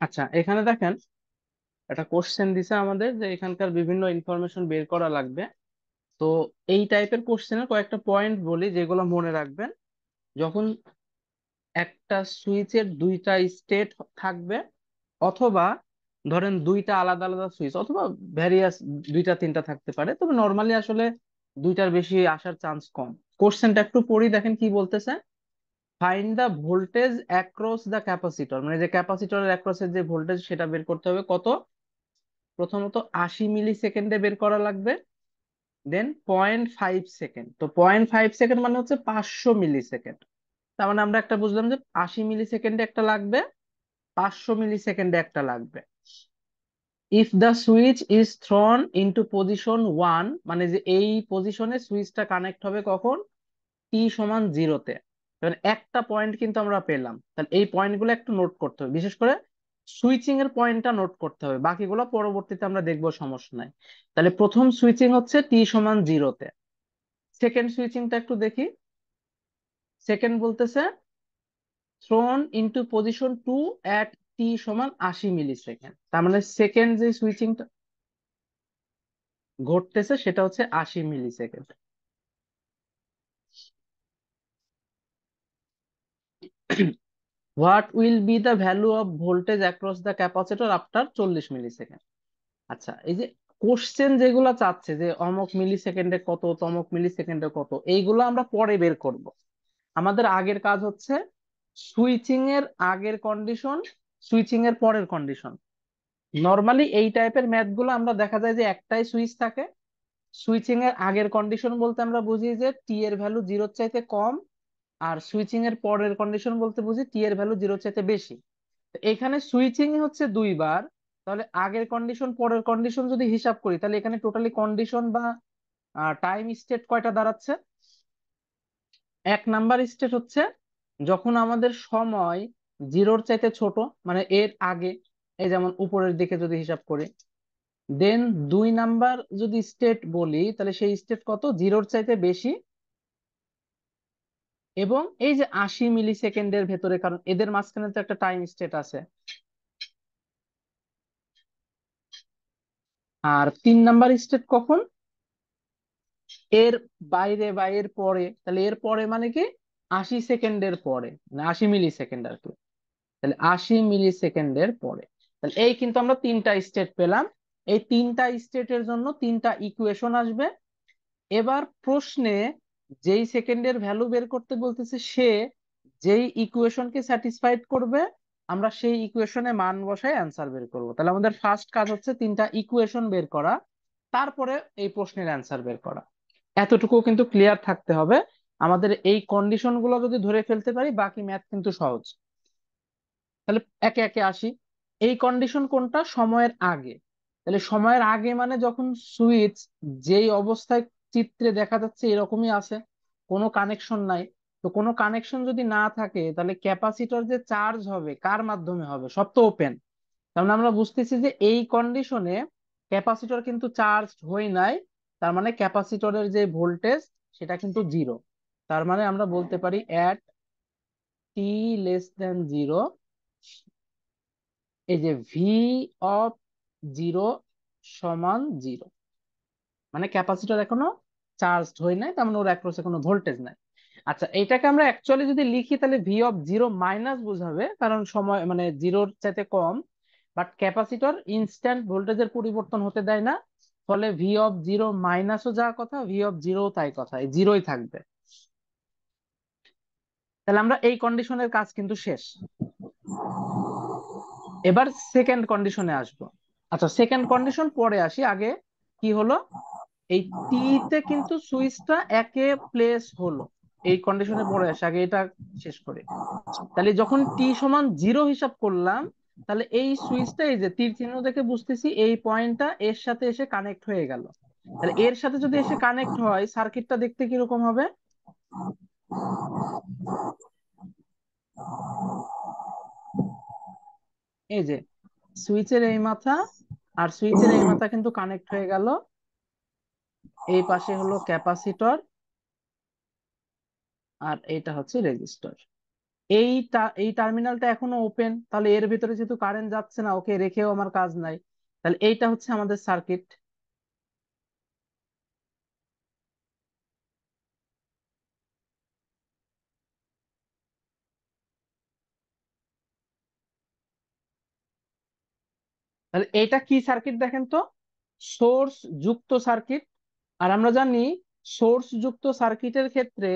আচ্ছা, এখানে দেখেন একটা কোশ্চেন দিছে আমাদের যে এখানকার বিভিন্ন ইনফরমেশন বের করা লাগবে। তো এই টাইপের কোশ্চেনের কয়েকটা পয়েন্ট বলি যেগুলো মনে রাখবেন। যখন একটা সুইচের দুইটা স্টেট থাকবে, অথবা ধরেন দুইটা আলাদা আলাদা সুইচ, অথবা ভ্যারিয়াস দুইটা তিনটা থাকতে পারে, তবে নর্মালি আসলে দুইটার বেশি আসার চান্স কম। কোশ্চেনটা একটু পড়ি, দেখেন কি বলতেছে। Find the voltage across the capacitor, মানে যে ক্যাপাসিটরের অ্যাক্রসের যে ভোল্টেজ সেটা বের করতে হবে কত। প্রথমত 80 মিলি সেকেন্ডে বের করা লাগবে। দেন 0.5 সেকেন্ড, তো 0.5 সেকেন্ড মানে হচ্ছে 500 মিলি সেকেন্ড। তার মানে আমরা একটা বুঝলাম যে 80 মিলি সেকেন্ডে একটা লাগবে, 500 মিলি সেকেন্ডে একটা লাগবে। If the switch is thrown into position 1, মানে যে এই পজিশনে সুইচটা কানেক্ট হবে কখন, টি সমান জিরোতে। এবার একটা পয়েন্ট কিন্তু আমরা পেলাম, তাহলে এই পয়েন্টগুলো একটু নোট করতে হবে, বিশেষ করে সুইচিং এর পয়েন্টটা নোট করতে হবে, বাকিগুলো পরবর্তীতে আমরা দেখবো, সমস্যা নাই। তাহলে প্রথম সুইচিং হচ্ছে টি সমান জিরোতে। সেকেন্ড সুইচিংটা একটু দেখি। সেকেন্ড বলতেছে থ্রোন ইনটু পজিশন 2 অ্যাট টি সমান 80 মিলি সেকেন্ড। তার মানে সেকেন্ড যে সুইচিংটা ঘটতেছে সেটা হচ্ছে 80 millisecond. What will be the value of voltage across the capacitor after 40 millisecond. আচ্ছা, এই যে কোশ্চেন যেগুলো চাচ্ছে যে অমুক মিলি সেকেন্ডে কত, তমুক মিলি সেকেন্ডে কত, এইগুলো আমরা পরে বের করব। আমাদের আগের কাজ হচ্ছে সুইচিং এর আগের কন্ডিশন, সুইচিং এর পরের কন্ডিশন। নর্মালি এই টাইপের ম্যাথ গুলো আমরা দেখা যায় যে একটাই সুইচ থাকে। সুইচিং এর আগের কন্ডিশন বলতে আমরা বুঝি যে টি এর ভ্যালু জিরোর চাইতে কম, আর সুইচিং এর পরের কন্ডিশন বলতে বুঝি টি এর ভ্যালু জিরোর চাইতে বেশি। তো এখানে সুইচিং হচ্ছে দুইবার, তাহলে আগের কন্ডিশন পরের কন্ডিশন যদি হিসাব করি, তাহলে এখানে টোটালি কন্ডিশন বা টাইম স্টেট কয়টা দাঁড়াচ্ছে। এক নাম্বার স্টেট হচ্ছে যখন আমাদের সময় জিরোর চাইতে ছোট, মানে এর আগে, এই যেমন উপরের দিকে যদি হিসাব করি। দেন দুই নাম্বার যদি স্টেট বলি, তাহলে সেই স্টেট কত, জিরোর চাইতে বেশি। এবং এই যে 80 মিলি সেকেন্ডের ভেতরে, কারণ এদের মাঝখানে তো একটা টাইম স্টেট আছে। আর তিন নাম্বার স্টেট কখন, এর বাইরে বা এর পরে, তাহলে এর পরে মানে কি 80 সেকেন্ডের পরে, মানে 80 মিলি সেকেন্ড আর কি। তাহলে 80 মিলি সেকেন্ডের পরে। তাহলে এই কিন্তু আমরা তিনটা স্টেট পেলাম। এই তিনটা স্টেটের জন্য তিনটা ইকুয়েশন আসবে। এবার প্রশ্নে যেই সেকেন্ডের ভ্যালু বের করতে বলতেছে, সে যেই ইকুয়েশনকে স্যাটিসফাইড করবে, আমরা সেই ইকুয়েশনে মান বসায় অ্যান্সার বের করব। তাহলে আমাদের ফার্স্ট কাজ হচ্ছে তিনটা ইকুয়েশন বের করা, তারপরে এই প্রশ্নের অ্যান্সার বের করা। এতটুকু কিন্তু ক্লিয়ার থাকতে হবে। আমাদের এই কন্ডিশন গুলো যদি ধরে ফেলতে পারি, বাকি ম্যাথ কিন্তু সহজ। তাহলে একে একে আসি। এই কন্ডিশন কোনটা, সময়ের আগে। তাহলে সময়ের আগে মানে যখন সুইচ যেই অবস্থায় চিত্রে দেখা যাচ্ছে এরকমই আছে, কোনো কানেকশন নাই। তো কোনো কানেকশন যদি না থাকে, তাহলে ক্যাপাসিটর যে চার্জ হবে কার মাধ্যমে হবে, সব তো ওপেন। তার মানে আমরা বুঝতেছি যে এই কন্ডিশনে ক্যাপাসিটর কিন্তু চার্জ হয় নাই। তার মানে ক্যাপাসিটরের যে ভোল্টেজ সেটা কিন্তু জিরো। তার মানে আমরা বলতে পারি at T less than zero, এই যে ভি অফ জিরো সমান জিরো, মানে ক্যাপাসিটর এখনো চার্জ হয় নাই, তার মানে ওর অ্যাক্রসে কোনো ভোল্টেজ নাই। আচ্ছা, এটাকে আমরা অ্যাকচুয়ালি যদি লিখি, তাহলে ভি অফ জিরো মাইনাস বোঝাবে, কারণ সময় মানে জিরোর চাইতে কম। বাট ক্যাপাসিটর ইনস্ট্যান্ট ভোল্টেজের পরিবর্তন হতে দেয় না, ফলে ভি অফ জিরো মাইনাসও যা কথা, ভি অফ জিরো তাই কথা, এই জিরোই থাকবে। তাহলে আমরা এই কন্ডিশনের কাজ কিন্তু শেষ। এবার সেকেন্ড কন্ডিশনে আসবো। আচ্ছা, সেকেন্ড কন্ডিশন পরে আসি, আগে কি হলো, এই টি তে কিন্তু সুইচটা একে প্লেস হলো। এই কন্ডিশনে পরে আসে, আগে এটা শেষ করে। তাহলে যখন টি সমান জিরো হিসাব করলাম, তাহলে এই সুইচটা, এই যে তীর চিহ্ন দেখে বুঝতেছি এই পয়েন্টটা এর সাথে এসে কানেক্ট হয়ে গেল। তাহলে এর সাথে যদি এসে কানেক্ট হয়, সার্কিটটা দেখতে কিরকম হবে। এই যে সুইচের এই মাথা আর সুইচের এই মাথা কিন্তু কানেক্ট হয়ে গেল। এই পাশে হলো ক্যাপাসিটর, আর এইটা হচ্ছে রেজিস্টর। এই টার্মিনালটা এখনো ওপেন, তাহলে এর ভিতরে যেহেতু কারেন্ট যাচ্ছে না, ওকে রেখেও আমার কাজ নাই। তাহলে এইটা হচ্ছে আমাদের সার্কিট। তাহলে এটা কি সার্কিট দেখেন তো, সোর্স যুক্ত সার্কিট। আর আমরা জানি সোর্স যুক্ত সার্কিটের ক্ষেত্রে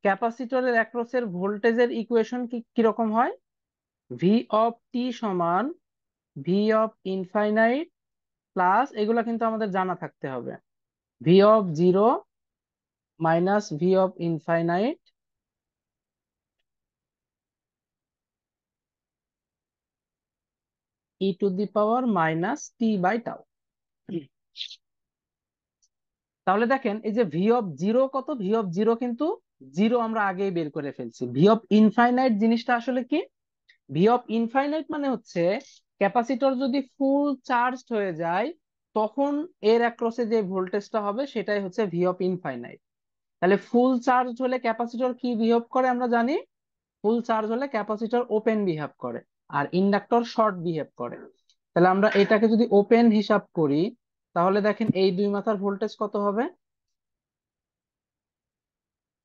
ক্যাপাসিটরের অ্যাক্রসের ভোল্টেজের ইকুয়েশন কি কিরকম হয়? ভি অফ টি সমান ভি অফ ইনফাইনাইট প্লাস, এগুলা কিন্তু আমাদের জানা থাকতে হবে, V of zero minus V of infinite E to the power minus T by tau. তাহলে দেখেন এই যে ভি অফ জিরো কত, ভি অফ জিরো কিন্তু জিরো আমরা আগেই বের করে ফেলছি। ভি অফ ইনফাইনাইট জিনিসটা আসলে কি? ভি অফ ইনফাইনাইট মানে হচ্ছে ক্যাপাসিটর যদি ফুল চার্জ হয়ে যায়, তখন এর অ্যাক্রসে যে ভোল্টেজটা হবে সেটাই হচ্ছে ভি অফ ইনফাইনাইট। তাহলে ফুল চার্জ হলে ক্যাপাসিটর কি বিহেভ করে আমরা জানি, ফুল চার্জ হলে ক্যাপাসিটর ওপেন বিহেভ করে, আর ইন্ডাক্টর শর্ট বিহেভ করে। তাহলে আমরা এটাকে যদি ওপেন হিসাব করি, তাহলে দেখেন এই দুই মাথার ভোল্টেজ কত হবে?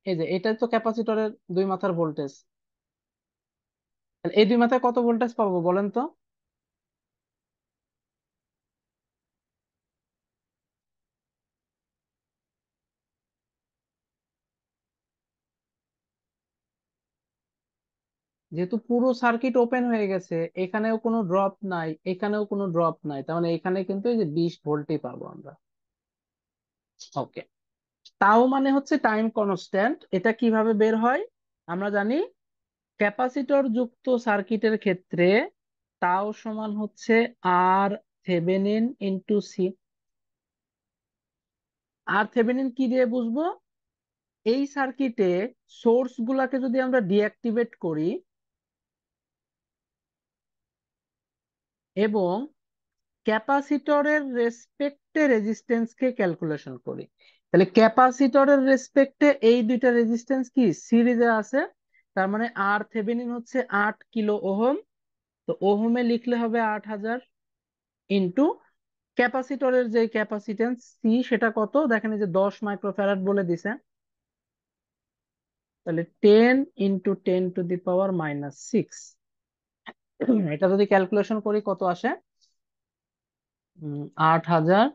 এই যে এটাই তো ক্যাপাসিটরের দুই মাথার ভোল্টেজ। এই দুই মাথায় কত ভোল্টেজ পাবো বলেন তো? যেহেতু পুরো সার্কিট ওপেন হয়ে গেছে, এখানেও কোনো ড্রপ নাই, এখানেও কোনো ড্রপ নাই, তার মানে এখানে কিন্তু এই যে 20 ভোল্টই পাবো আমরা। ওকে। তাও মানে হচ্ছে টাইম কনস্ট্যান্ট। এটা কিভাবে বের হয় আমরা জানি, ক্যাপাসিটর যুক্ত সার্কিটের ক্ষেত্রে তাও সমান হচ্ছে R Thevenin into C. R Thevenin কি দিয়ে বুঝবো? এই সার্কিটে সোর্স গুলাকে যদি আমরা ডিঅ্যাক্টিভেট করি এবং ক্যাপাসিটরের রেসপেক্টে রেজিস্ট্যান্সকে ক্যালকুলেশন করি, তাহলে ক্যাপাসিটরের রেসপেক্টে এই দুইটা রেজিস্ট্যান্স কি সিরিজে আছে। তার মানে আর থেভেনিন হচ্ছে 8 কিলো ওহম, তো ওহমে লিখলে হবে 8000 ইন্টু ক্যাপাসিটরের যে ক্যাপাসিটেন্স সি সেটা কত দেখেন, এই যে 10 মাইক্রোফ্যারাড বলে দিছে। তাহলে 10 × 10⁻⁶। এটা যদি ক্যালকুলেশন করি কত আসে? 8000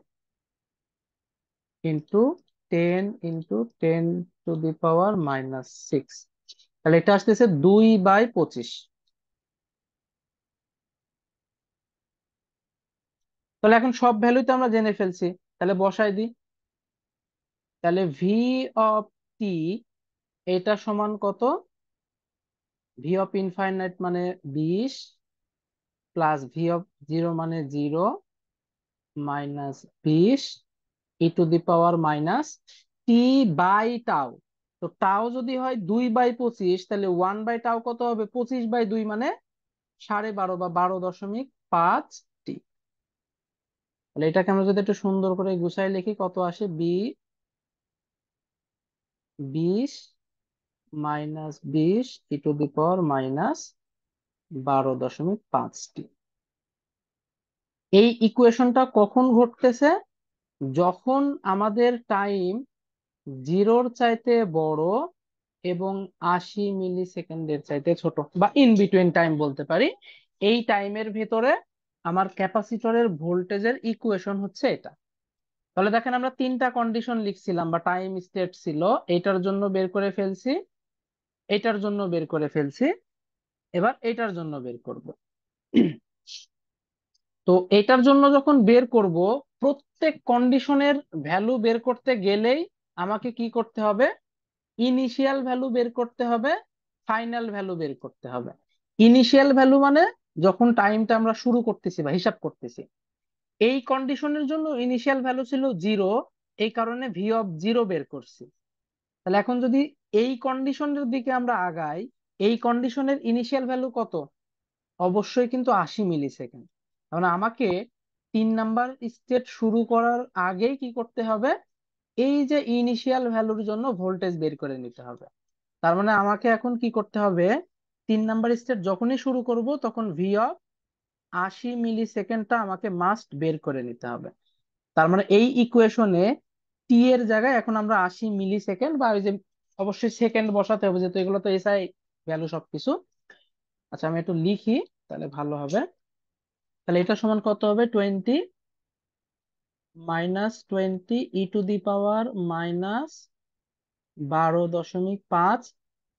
ইন্টু 10 × 10⁻⁶। তাহলে এটা আসতেছে 2/25। তাহলে এখন সব ভ্যালুই তো আমরা জেনে ফেলছি, তাহলে বসাই দিই। তাহলে ভি অফ টি এটা সমান কত? ভি অফ ইনফাইনাইট মানে 20 প্লাস ভি অফ জিরো মানে 0 minus 20 e to the power minus T by tau. তো টাও যদি হয় 2/25, তাহলে 1/টাউ কত হবে? 25/2 মানে 12.5 বা 12.5 টি। তাহলে এটাকে আমরা যদি একটু সুন্দর করে গুছাই লিখি, কত আসে? 20 - 20 ই টু দি পাওয়ার -12.5টি। এই ইকুয়েশনটা কখন ঘটতেছে? যখন আমাদের টাইম জিরোর চাইতে বড় এবং 80 মিলি সেকেন্ডের চাইতে ছোট, বা ইন বিটুইন টাইম বলতে পারি। এই টাইমের ভেতরে আমার ক্যাপাসিটরের ভোল্টেজের ইকুয়েশন হচ্ছে এটা। তাহলে দেখেন আমরা তিনটা কন্ডিশন লিখছিলাম বা টাইম স্টেট ছিল, এটার জন্য বের করে ফেলছি, এটার জন্য বের করে ফেলছি, এবার এটার জন্য বের করব। তো এটার জন্য যখন বের করব, প্রত্যেক কন্ডিশনের ভ্যালু বের করতে গেলেই আমাকে কি করতে হবে? ইনিশিয়াল ভ্যালু বের করতে হবে, ফাইনাল ভ্যালু বের করতে হবে। ইনিশিয়াল ভ্যালু মানে যখন টাইমটা আমরা শুরু করতেছি বা হিসাব করতেছি, এই কন্ডিশনের জন্য ইনিশিয়াল ভ্যালু ছিল 0, এই কারণে ভি অফ জিরো বের করছি। তাহলে এখন যদি এই কন্ডিশনের দিকে আমরা আগাই, এই কন্ডিশনের ইনিশিয়াল ভ্যালু কত? অবশ্যই কিন্তু 80 মিলি সেকেন্ড। কারণ আমাকে 3 নাম্বার স্টেট শুরু করার আগেই কি করতে হবে? এই যে ইনিশিয়াল ভ্যালুর জন্য ভোল্টেজ বের করে নিতে হবে। তার মানে আমাকে এখন কি করতে হবে? 3 নাম্বার স্টেপ যখনই শুরু করব তখন ভি অফ 80 মিলি সেকেন্ডটা আমাকে মাস্ট বের করে নিতে হবে। তার মানে এই ইকুয়েশনে টি এর জায়গায় এখন আমরা 80 মিলি সেকেন্ড বা ওই যে অবশ্যই সেকেন্ড বসাতে হবে, যেহেতু এগুলো তো এসআই ভ্যালু সবকিছু। আচ্ছা আমি একটু লিখি, তাহলে ভালো হবে। তাহলে এটা সমান কত হবে? 20 - 20 e⁻⁻12.5।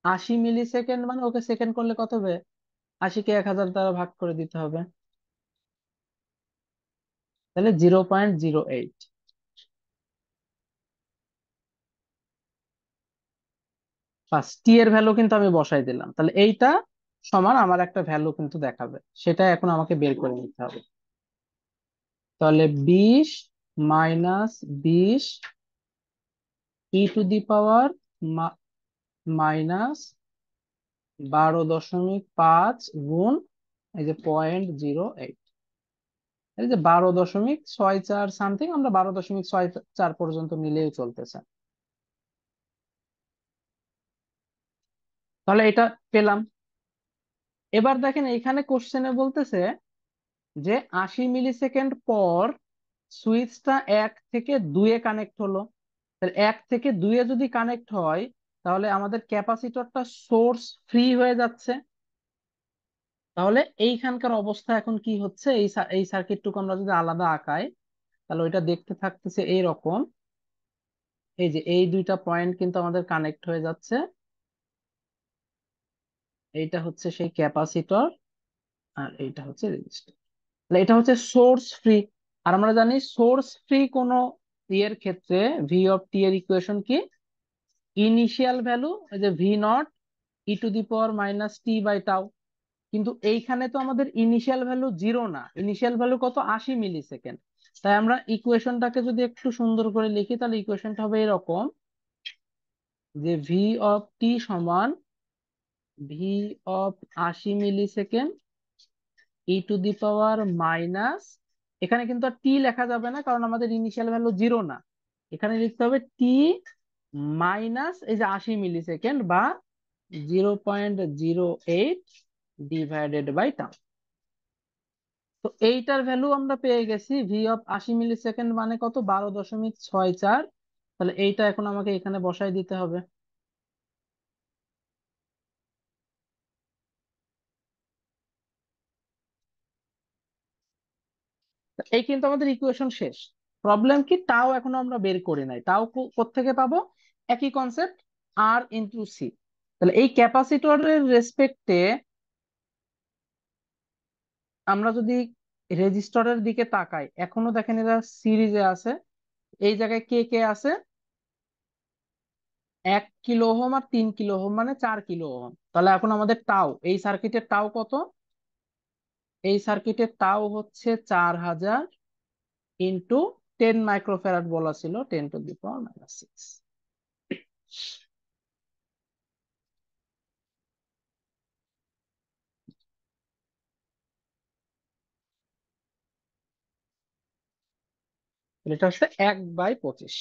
80 মিলি সেকেন্ড মানে ওকে সেকেন্ড করলে কত হবে? 80-কে 1000 দ্বারা ভাগ করে দিতে হবে, তাহলে 0.08। বাস, টি এর ভ্যালু কিন্তু আমি বসাই দিলাম, তাহলে এইটা সমান আমার একটা ভ্যালু কিন্তু দেখাবে, সেটা এখন আমাকে বের করে নিতে হবে। তাহলে 20 - 20 e⁻⁻12.5 গুণ এই যে 0.08, এই যে 12.64 সামথিং, আমরা 12.64 পর্যন্ত নিলেই চলতেছে। তাহলে এটা পেলাম। এবার দেখেন এখানে কোশ্চেনে বলতেছে যে 80 মিলি সেকেন্ড পর সুইচটা 1 থেকে 2-এ কানেক্ট হলো। তাহলে 1 থেকে 2-এ যদি কানেক্ট হয় তাহলে আমাদের ক্যাপাসিটরটা সোর্স ফ্রি হয়ে যাচ্ছে। তাহলে এইখানকার অবস্থা এখন কি হচ্ছে, এই সার্কিটটুকু আমরা যদি আলাদা আঁকাই তাহলে ওইটা দেখতে থাকতেছে এইরকম। এই যে এই দুইটা পয়েন্ট কিন্তু আমাদের কানেক্ট হয়ে যাচ্ছে, এইটা হচ্ছে সেই ক্যাপাসিটর আর এইটা হচ্ছে রেজিস্টর। তাহলে এটা হচ্ছে সোর্স ফ্রি। আর আমরা জানি সোর্স ফ্রি কোন ইয়ের ক্ষেত্রে ভি অফ টি এর ইকুয়েশন কি? ইনিশিয়াল ভ্যালু যে ভি নট e⁻⁻t/τ। কিন্তু এইখানে তো আমাদের ইনিশিয়াল ভ্যালু 0 না, ইনিশিয়াল ভ্যালু কত? 80 মিলি সেকেন্ড। তাই আমরা ইকুয়েশনটাকে যদি একটু সুন্দর করে লিখি তাহলে ইকুয়েশনটা হবে এরকম, যে ভি অফ টি সমান v of 80 millisecond e⁻⁻, এখানে কিন্তু আর টি লেখা যাবে না কারণ আমাদের ইনিশিয়াল ভ্যালু 0 না, এখানে লিখতে হবে টি মাইনাস এই যে 80 মিলি সেকেন্ড বা 0.08 ডিভাইডেড বাই টাইম। তো এইটার ভ্যালু আমরা পেয়ে গেছি, ভি অফ 80 মিলি সেকেন্ড মানে কত? 12.64। তাহলে এইটা এখন আমাকে এখানে বসাই দিতে হবে। তা এই কিন্তু আমাদের ইকুয়েশন শেষ। প্রবলেম কি? তাও এখনো আমরা বের করি নাই, তাও কোত্থেকে পাবো? একই কনসেপ্ট, আর ইন্টু সি। তাহলে এই ক্যাপাসিটরের রেসপেক্টে আমরা যদি রেজিস্টরের দিকে তাকাই, এখনো দেখেন এরা সিরিজে আছে। এই জায়গায় কে কে আছে? 1 কিলো ওহম আর 3 কিলো ওহম, মানে 4 কিলো ওহম। তাহলে এখন আমাদের টাও, এই সার্কিটের টাও কত? এই সার্কিটের টাও হচ্ছে 4000 ইন্টু 10 মাইক্রোফ্যারাড বলা ছিল, 10⁻⁻6। এটা হচ্ছে 1/25।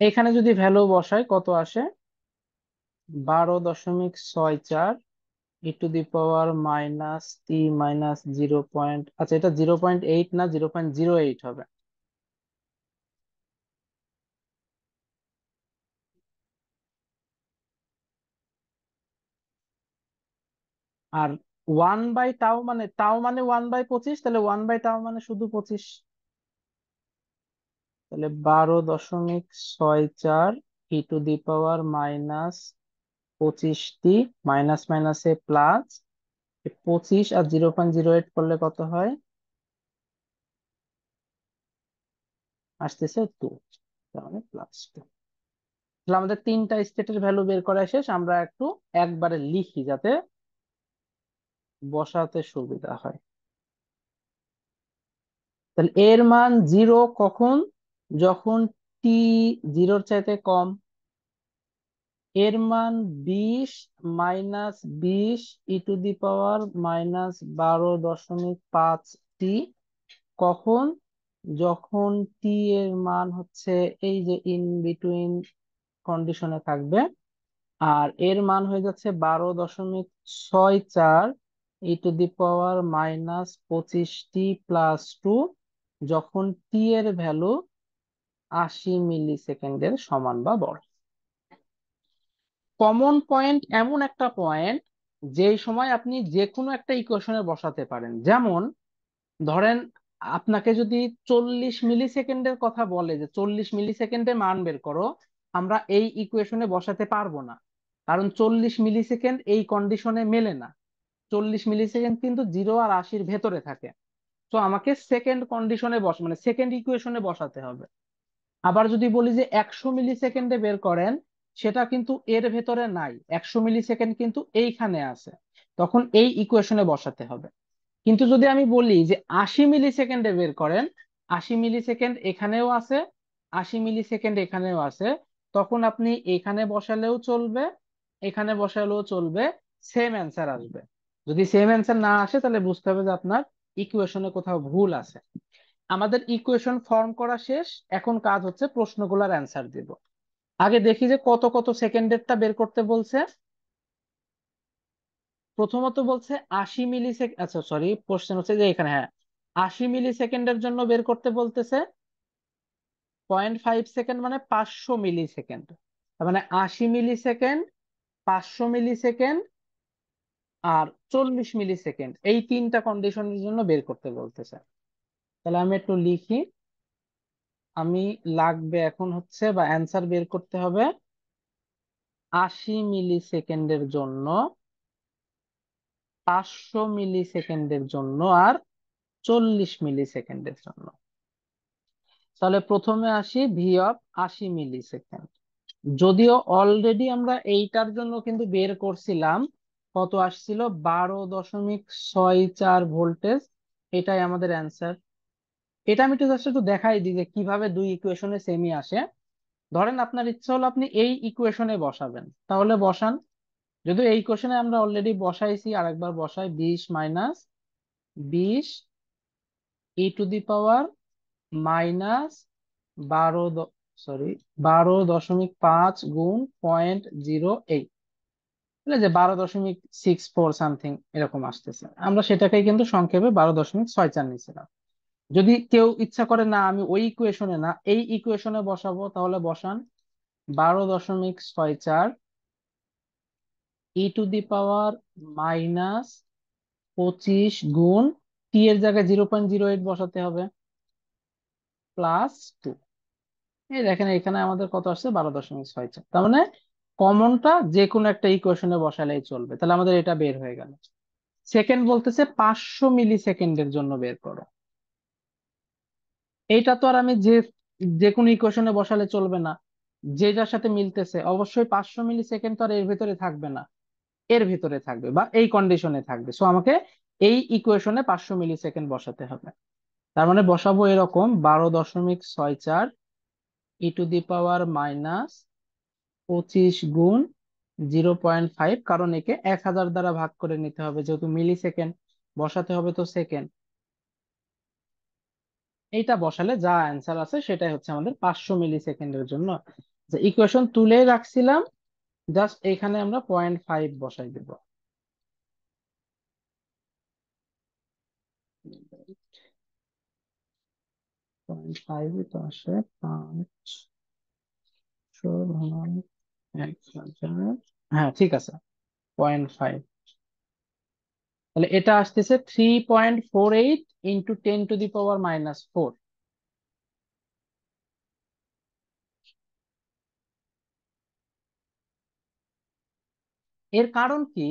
এখানে যদি ভ্যালু বসাই কত আসে? 12.64 e⁻⁻t-0 পয়েন্ট, আচ্ছা এটা 0.8 না, 0.08 হবে। আর 1/টাও মানে, টাও মানে 1/25, তাহলে 1/টাও মানে শুধু 25। তাহলে 12.64 e⁻⁻25টি, মাইনাস মাইনাসে প্লাস, 25 আর 0.08 করলে কত হয়? আসতেছে 2, তার মানে +2। তাহলে আমাদের 3টা স্টেটের ভ্যালু বের করা শেষ। আমরা একটু একবারে লিখি যাতে বসাতে সুবিধা হয়। তাহলে এর মান 0 কখন? যখন টি 0-র চাইতে কম। এর মান 20 - 20 e⁻⁻12.5t কখন? যখন টি এর মান হচ্ছে এই যে ইন বিটুইন কন্ডিশনে থাকবে আর এর মান হয়ে যাচ্ছে 12.64 e⁻⁻25t + 2, যখন টি এর ভ্যালু 80 মিলি সেকেন্ডের সমান বা বড়। কমন পয়েন্ট এমন একটা পয়েন্ট যেই সময় আপনি যে কোনো একটা ইকুয়েশনে বসাতে পারেন। যেমন ধরেন আপনাকে যদি 40 মিলি সেকেন্ডের কথা বলে যে 40 মিলি সেকেন্ডে মান বের করো, আমরা এই ইকুয়েশনে বসাতে পারবো না, কারণ 40 মিলিসেকেন্ড এই কন্ডিশনে মেলে না। 40 মিলিসেকেন্ড কিন্তু 0 আর 80-র ভেতরে থাকে। তো আমাকে সেকেন্ড কন্ডিশনে মানে সেকেন্ড ইকুয়েশনে বসাতে হবে। আবার যদি বলি যে 100 মিলিসেকেন্ডে বের করেন, সেটা কিন্তু এর ভেতরে নাই, 100 মিলিসেকেন্ড কিন্তু এইখানে আছে, তখন এই ইকুয়েশনে বসাতে হবে। কিন্তু যদি আমি বলি যে 80 মিলিসেকেন্ডে বের করেন, 80 মিলিসেকেন্ড এখানেও আছে, 80 মিলিসেকেন্ড এখানেও আছে, তখন আপনি এখানে বসালেও চলবে, এখানে বসালেও চলবে, সেম অ্যান্সার আসবে। যদি সেম অ্যান্সার না আসে তাহলে বুঝতে হবে যে আপনার ইকুয়েশনে কোথাও ভুল আছে। আমাদের ইকুয়েশন ফর্ম করা শেষ, এখন কাজ হচ্ছে প্রশ্নগুলোর অ্যান্সার দিব। আগে দেখি যে কত কত সেকেন্ডেরটা বের করতে বলছে। প্রথমত বলছে 80 মিলিসেকেন্ড, আচ্ছা সরি, কোশ্চেন হচ্ছে যে এখানে, হ্যাঁ, 80 মিলিসেকেন্ডের জন্য বের করতে বলতেছে। 0.5 সেকেন্ড মানে 500 মিলিসেকেন্ড, তার মানে 80 মিলিসেকেন্ড, 500 মিলিসেকেন্ড আর 40 মিলিসেকেন্ড, এই তিনটা কন্ডিশনের জন্য বের করতে বলতেছে। তাহলে আমি একটু লিখি। আমি লাগবে এখন হচ্ছে, বা অ্যান্সার বের করতে হবে 80 মিলিসেকেন্ডের জন্য, 500 মিলিসেকেন্ডের জন্য আর 40 মিলিসেকেন্ডের জন্য। তাহলে প্রথমে আসি ভি অফ 80 মিলিসেকেন্ড। যদিও অলরেডি আমরা এইটার জন্য কিন্তু বের করছিলাম, কত আসছিল, 12.64 ভোল্টেজ। এটাই আমাদের অ্যান্সার। এটা আমি একটু জাস্ট একটু দেখাই দিই যে কিভাবে দুই ইকুয়েশনে সেমই আসে। ধরেন আপনার ইচ্ছা হলো আপনি এই ইকুয়েশনে বসাবেন, তাহলে বসান। যদিও এই ইকুয়েশনে আমরা অলরেডি বসাইছি, আরেকবার বসাই, 20 - 20 e⁻−12, সরি, 12.5 গুণ 0.08, বুঝলে যে 12.64 সামথিং এরকম আসতেছে। আমরা সেটাকেই কিন্তু সংক্ষেপে 12.64 নিয়েছিলাম। যদি কেউ ইচ্ছা করে না আমি ওই ইকুয়েশনে না এই ইকুয়েশনে বসাবো, তাহলে বসান 12.64 e⁻−25 গুণ, টি এর জায়গায় 0.08 বসাতে হবে, +2। এই দেখেন এখানে আমাদের কত আসছে, 12.64। তার মানে কমনটা যে কোনো একটা ইকুয়েশনে বসালেই চলবে। তাহলে আমাদের এটা বের হয়ে গেল। সেকেন্ড বলতেছে 500 মিলিসেকেন্ডের জন্য বের করো। এইটা তো আর আমি যে যে কোনো ইকুয়েশনে বসালে চলবে না, যেটার সাথে মিলতেছে অবশ্যই 500 মিলিসেকেন্ড তো আর এর ভিতরে থাকবে না, এর ভিতরে থাকবে বা এই কন্ডিশনে থাকবে। সো আমাকে এই ইকুয়েশনে 500 মিলিসেকেন্ড বসাতে হবে। তার মানে বসাবো এরকম, 12.64 e⁻−25 গুণ 0.5, কারণ একে 1000 দ্বারা ভাগ করে নিতে হবে, যেহেতু মিলিসেকেন্ড বসাতে হবে তো সেকেন্ড। এইটা বসালে যা অ্যান্সার আছে সেটাই হচ্ছে আমাদের 500 মিলিসেকেন্ডের জন্য। যে ইকুয়েশন তুলে রাখছিলাম, জাস্ট এখানে আমরা 0.5 বসাই দেব। 0.5 তো আসে 500 ভাগ 1000, হ্যাঁ ঠিক আছে, 0.5। তাহলে এটা আসতেছে 3.48 ইন্টু 10⁻⁻4। এর কারণ কি?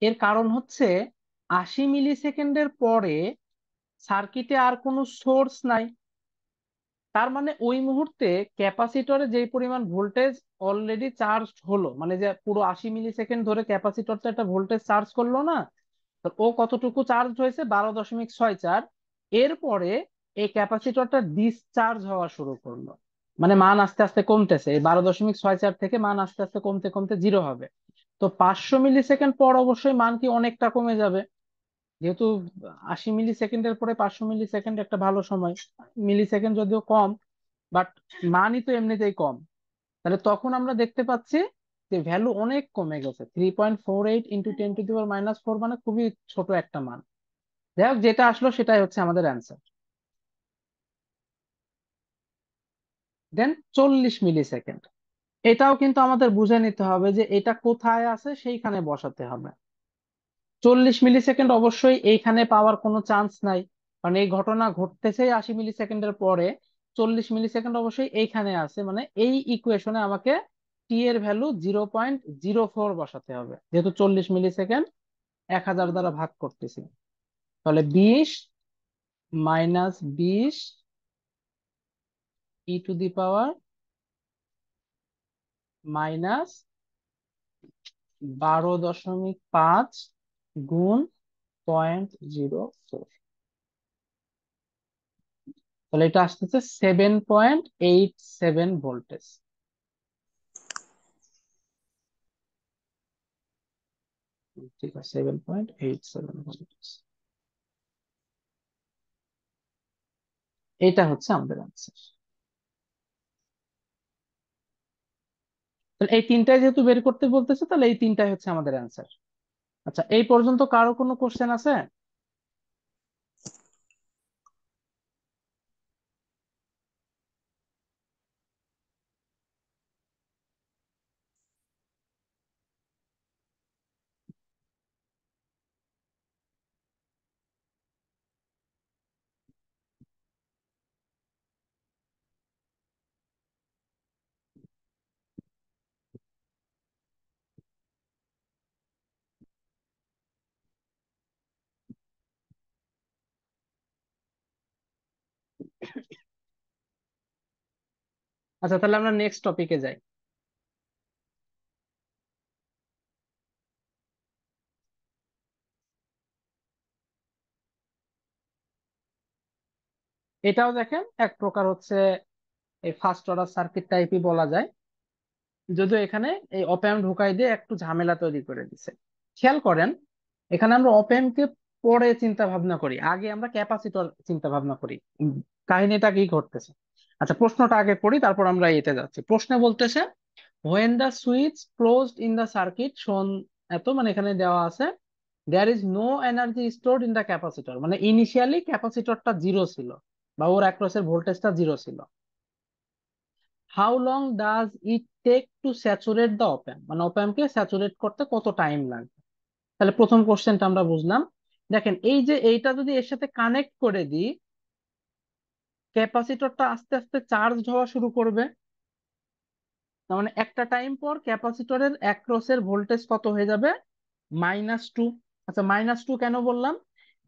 এর কারণ হচ্ছে 80 মিলিসেকেন্ডের পরে সার্কিটে আর কোনো সোর্স নাই। তার মানে ওই মুহূর্তে ক্যাপাসিটরে যে পরিমাণ ভোল্টেজ অলরেডি চার্জ হলো, মানে যে পুরো 80 মিলিসেকেন্ড ধরে ক্যাপাসিটরটা একটা ভোল্টেজ চার্জ করলো না, তো ও কতটুকু চার্জ হয়েছে, 12.64। এরপরে এই ক্যাপাসিটরটা ডিসচার্জ হওয়া শুরু করলো, মানে মান আস্তে আস্তে কমতেছে, এই 12.64 থেকে মান আস্তে আস্তে কমতে কমতে জিরো হবে। তো 500 মিলিসেকেন্ড পর অবশ্যই মান কি অনেকটা কমে যাবে, যেহেতু 80 মিলিসেকেন্ডের পরে 500 মিলিসেকেন্ড একটা ভালো সময়। মিলিসেকেন্ড যদিও কম, বাট মানই তো এমনিতেই কম। তাহলে তখন আমরা দেখতে পাচ্ছি যে ভ্যালু অনেক কমে গেছে, 3.48 ইন্টু 10⁻⁻⁴ মানে খুবই ছোট একটা মান। যাই হোক, যেটা আসলো সেটাই হচ্ছে আমাদের অ্যান্সার। দেন 40 মিলি সেকেন্ড, এটাও কিন্তু আমাদের বুঝে নিতে হবে যে এটা কোথায় আছে সেইখানে বসাতে হবে। 40 মিলি সেকেন্ড অবশ্যই এইখানে পাওয়ার কোনো চান্স নাই, কারণ এই ঘটনা ঘটতেছে 80 মিলি সেকেন্ডের পরে। 40 মিলি সেকেন্ড অবশ্যই এইখানে আছে, মানে এই ইকুয়েশনে আমাকে টি এর ভ্যালু 0.04 বসাতে হবে, যেহেতু 40 মিলি সেকেন্ড 1000 দ্বারা ভাগ করতেছি। তাহলে 20 - 20 e⁻⁻⁻, 12.5 গুণ 0.04। তাহলে এটা আসতেছে 7.87 ভোল্টেজ। ঠিক আছে, 7.87 ভোল্টেজ, এটা হচ্ছে আমাদের আনসার। তাহলে এই তিনটাই যেহেতু বের করতে বলতেছে, তাহলে এই তিনটাই হচ্ছে আমাদের অ্যান্সার। আচ্ছা, এই পর্যন্ত কারো কোনো কোশ্চেন আছে? আচ্ছা, তাহলে আমরা নেক্সট টপিকে যাই। এটাও দেখেন এক প্রকার হচ্ছে এই ফার্স্ট অর্ডার সার্কিট টাইপই বলা যায়, যদিও এখানে এই অপ অ্যাম্প ঢুকাই দিয়ে একটু ঝামেলা তৈরি করে দিছে। খেয়াল করেন, এখানে আমরা অপ অ্যাম্প কে পরে চিন্তা ভাবনা করি, আগে আমরা ক্যাপাসিটর চিন্তা ভাবনা করি। কাহিনীটা কি ঘটতেছে? আচ্ছা, প্রশ্নটা আগে পড়ি, তারপর আমরা এতে যাচ্ছি। প্রশ্নে বলতেছে when the switch closed in the circuit shown, এত মানে এখানে দেওয়া আছে there is no energy stored in the capacitor, মানে ইনিশিয়ালি ক্যাপাসিটরটা জিরো ছিল বা ওর অ্যাক্রসের ভোল্টেজটা জিরো ছিল। How long does it take to saturate the op amp, মানে অপ অ্যাম্পকে স্যাচুরেট করতে কত টাইম লাগবে। তাহলে প্রথম কোশ্চেনটা আমরা বুঝলাম। দেখেন, এই যে এইটা যদি এর সাথে কানেক্ট করে দিই, ক্যাপাসিটরটা আস্তে আস্তে চার্জ হওয়া শুরু করবে। তার মানে একটা টাইম পর ক্যাপাসিটরের অ্যাক্রসের ভোল্টেজ কত হয়ে যাবে? -2। আচ্ছা, -2 কেন বললাম?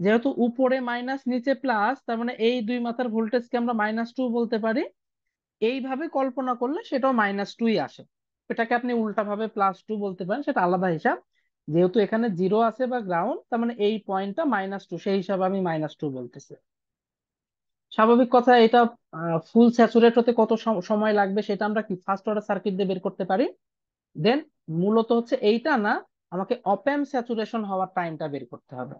যেহেতু উপরে মাইনাস নিচে প্লাস, তার মানে এই দুই মাথার ভোল্টেজকে আমরা -2 বলতে পারি। এইভাবে কল্পনা করলে সেটাও -2ই আসে। এটাকে আপনি উল্টা ভাবে +2 বলতে পারেন, সেটা আলাদা হিসাব। যেহেতু এখানে জিরো আছে বা গ্রাউন্ড, তার মানে এই পয়েন্টটা -2, সেই হিসাবে আমি -2 বলতেছি। স্বাভাবিক কথা, এটা ফুল স্যাচুরেট হতে কত সময় লাগবে সেটা আমরা কি ফার্স্ট অর্ডার সার্কিট দিয়ে বের করতে পারি। দেন মূলত হচ্ছে এইটা না, আমাকে অপ্যাম্প স্যাচুরেশন হওয়ার টাইমটা বের করতে হবে।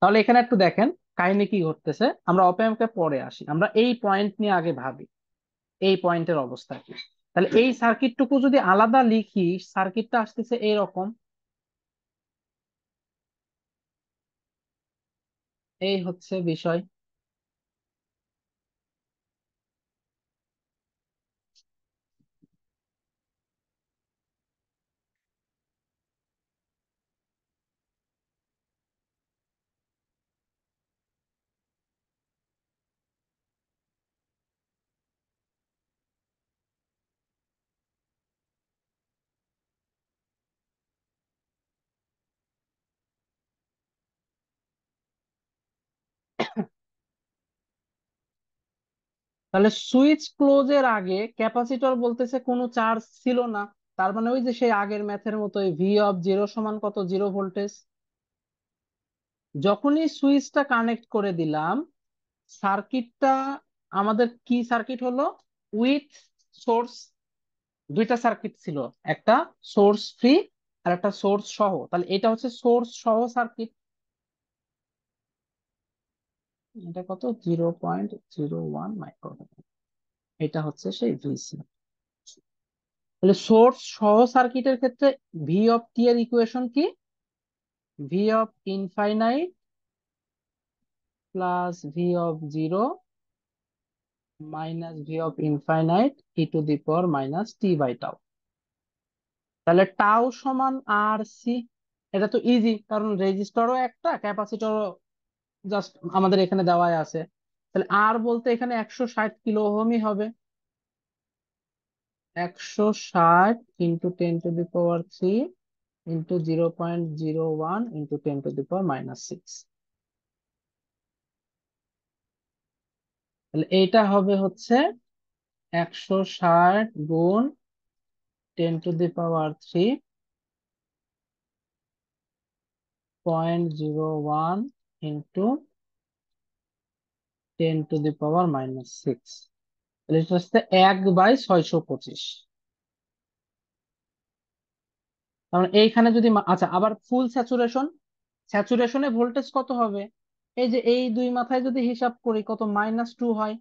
তাহলে এখানে একটু দেখেন কাহিনী কি ঘটতেছে। আমরা অপ্যাম্পকে পরে আসি, আমরা এই পয়েন্ট নিয়ে আগে ভাবি, এই পয়েন্টের অবস্থা কি। তাহলে এই সার্কিটটুকু যদি আলাদা লিখি, সার্কিটটা আসতেছে এইরকম। এই হচ্ছে বিষয়। তাহলে সুইচ ক্লোজের আগে ক্যাপাসিটর বলতেছে কোনো চার্জ ছিল না। তার মানে ওই যে সেই আগের ম্যাথের মতো ভি অফ জিরো সমান কত? 0 ভোল্টেজ। যখনই সুইচটা কানেক্ট করে দিলাম, সার্কিটটা আমাদের কি সার্কিট হলো? With source. দুইটা সার্কিট ছিল, একটা সোর্স ফ্রি আর একটা সোর্স সহ। তাহলে এটা হচ্ছে সোর্স সহ সার্কিট। এটা কত? 0.01 মাইক্রোফ্যারাড। এটা হচ্ছে সেই ভিসি। তাহলে সোর্স সহ সার্কিটের ক্ষেত্রে ভি অফ টি এর ইকুয়েশন কি? V of infinite plus v of zero minus V of infinite E to the power minus T by tau. তাহলে টাউ সমান আর সি। এটা তো ইজি, কারণ রেজিস্টরও একটা, ক্যাপাসিটরও জাস্ট আমাদের এখানে দেওয়াই আছে। তাহলে আর বলতে এখানে 160 কিলো ওহমই হবে। 160 ইন্টু 10⁻³ ইন্টু 0.01 ইন্টু 10⁻⁻6। তাহলে এইটা হবে হচ্ছে 160 গুণ 10⁻³ 0.01 ইন্টু 10⁻⁻6। তাহলে এটা হচ্ছে 1/625। তার মানে এইখানে যদি আচ্ছা, আবার ফুল স্যাচুরেশন, স্যাচুরেশনে ভোল্টেজ কত হবে? এই যে এই দুই মাথায় যদি হিসাব করি কত, -2 হয়।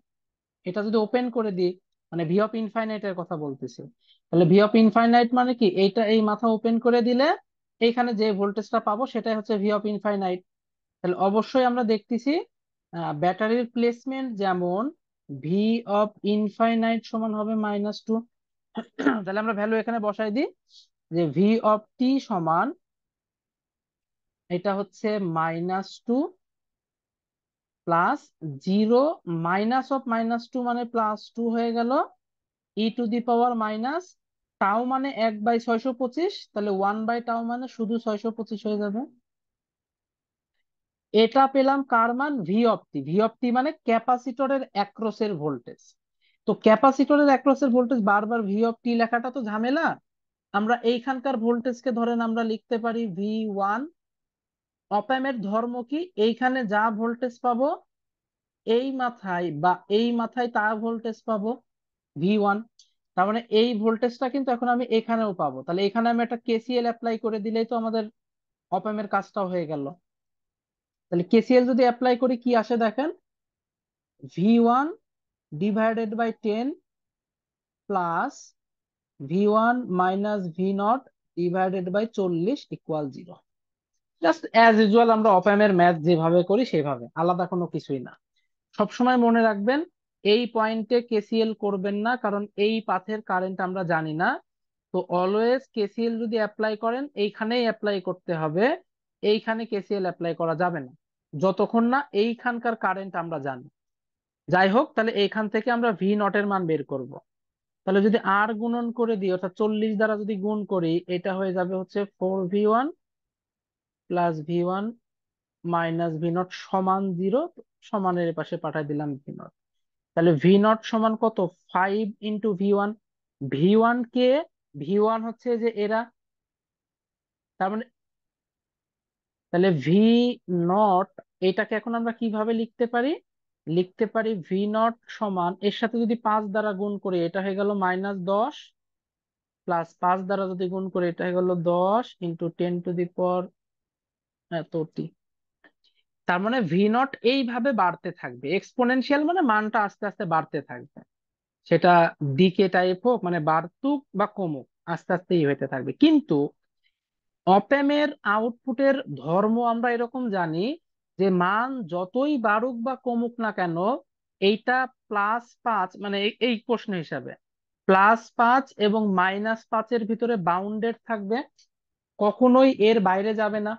এটা যদি ওপেন করে দিই, মানে ভি অফ ইনফাইনাইট এর কথা বলতেছি, তাহলে ভি অফ ইনফাইনাইট মানে কি, এইটা এই মাথা ওপেন করে দিলে এইখানে যে ভোল্টেজটা পাবো সেটাই হচ্ছে ভি অফ ইনফাইনাইট। তাহলে অবশ্যই আমরা দেখতেছি ব্যাটারির প্লেসমেন্ট যেমন, ভি অফ ইনফাইনাইট সমান হবে -2। তাহলে আমরা ভ্যালু এখানে বসাই দিই যে ভি অফ টি সমান, এটা হচ্ছে -2 প্লাস 0, -2 মানে +2 হয়ে গেল, e to the power minus tau মানে 1/625, তাহলে 1/টাউ মানে শুধু 625 হয়ে যাবে। এটা পেলাম কার মান? V of t. V of t মানে ক্যাপাসিটরের অ্যাক্রসের ভোল্টেজ। তো ক্যাপাসিটরের অ্যাক্রসের ভোল্টেজ বারবার ভি অফ টি লেখাটা তো ঝামেলা। আমরা এইখানকার ভোল্টেজকে ধরেন আমরা লিখতে পারি V1। অপ অ্যাম্পের ধর্ম কি, এইখানে যা ভোল্টেজ পাবো এই মাথায় বা এই মাথায় তা ভোল্টেজ পাবো V1। তার মানে এই ভোল্টেজটা কিন্তু এখন আমি এখানেও পাবো। তাহলে এখানে আমি একটা কেসিএল অ্যাপ্লাই করে দিলেই তো আমাদের অপ অ্যাম্পের কাজটাও হয়ে গেল। তাহলে কেসিএল যদি অ্যাপ্লাই করি কি আসে দেখেন, V1 / 10 plus V1 minus V0 / 40 = 0। Just as usual আমরা অপ অ্যাম্পের ম্যাথ যেভাবে করি সেভাবে, আলাদা কোনো কিছুই না। সবসময় মনে রাখবেন এই পয়েন্টে কেসিএল করবেন না, কারণ এই পাথের কারেন্ট আমরা জানি না। তো অলওয়েজ কেসিএল যদি অ্যাপ্লাই করেন এইখানেই অ্যাপ্লাই করতে হবে, এইখানে কেসিএল অ্যাপ্লাই করা যাবে না যতক্ষণ না এইখানকার কারেন্ট আমরা জানি। যাই হোক, তাহলে এইখান থেকে আমরা V0 এর মান বের করব। তাহলে যদি আর গুণন করে দিই, অর্থাৎ 40 দ্বারা যদি গুণ করি, এটা হয়ে যাবে হচ্ছে 4V1 plus V1 minus V0 সমান 0। সমানের পাশে পাঠাই দিলাম V0। তাহলে V0 সমান কত? 5 × V1। V1 কে, V1 হচ্ছে যে এরা, তার মানে তাহলে V0 এটাকে এখন আমরা কিভাবে লিখতে পারি? লিখতে পারি V0 সমান, এর সাথে যদি 5 দ্বারা গুণ করি এটা হয়ে গেল -10, প্লাস 5 দ্বারা যদি গুণ করি এটা হয়ে গেল 10 ইন্টু 10⁻, এতটি। তার মানে V0 এইভাবে বাড়তে থাকবে, এক্সপোনেনশিয়াল মানে মানটা আস্তে আস্তে বাড়তে থাকবে। সেটা ডিকে টাইপ হোক, মানে বাড়তুক বা কমুক, আস্তে আস্তেই হইতে থাকবে। কিন্তু অপেমের আউটপুটের ধর্ম আমরা এরকম জানি যে মান যতই বাড়ুক বা কমুক না কেন, এইটা +5, মানে এই প্রশ্ন হিসাবে +5 এবং -5-এর ভিতরে বাউন্ডেড থাকবে, কখনোই এর বাইরে যাবে না।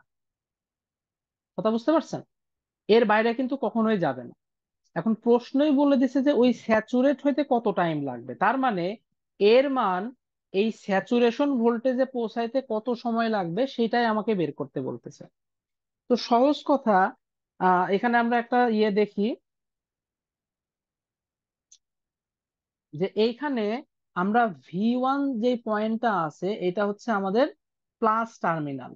কথা বুঝতে পারছেন? এর বাইরে কিন্তু কখনোই যাবে না। এখন প্রশ্নই বলে দিছে যে ওই স্যাচুরেট হইতে কত টাইম লাগবে, তার মানে এর মান এই স্যাচুরেশন ভোল্টেজে পৌঁছাইতে কত সময় লাগবে সেটাই আমাকে বের করতে বলতেছে। তো সহজ কথা, এখানে আমরা একটা দেখি যে এইখানে আমরা V1 যে পয়েন্টটা আছে এটা হচ্ছে আমাদের প্লাস টার্মিনাল।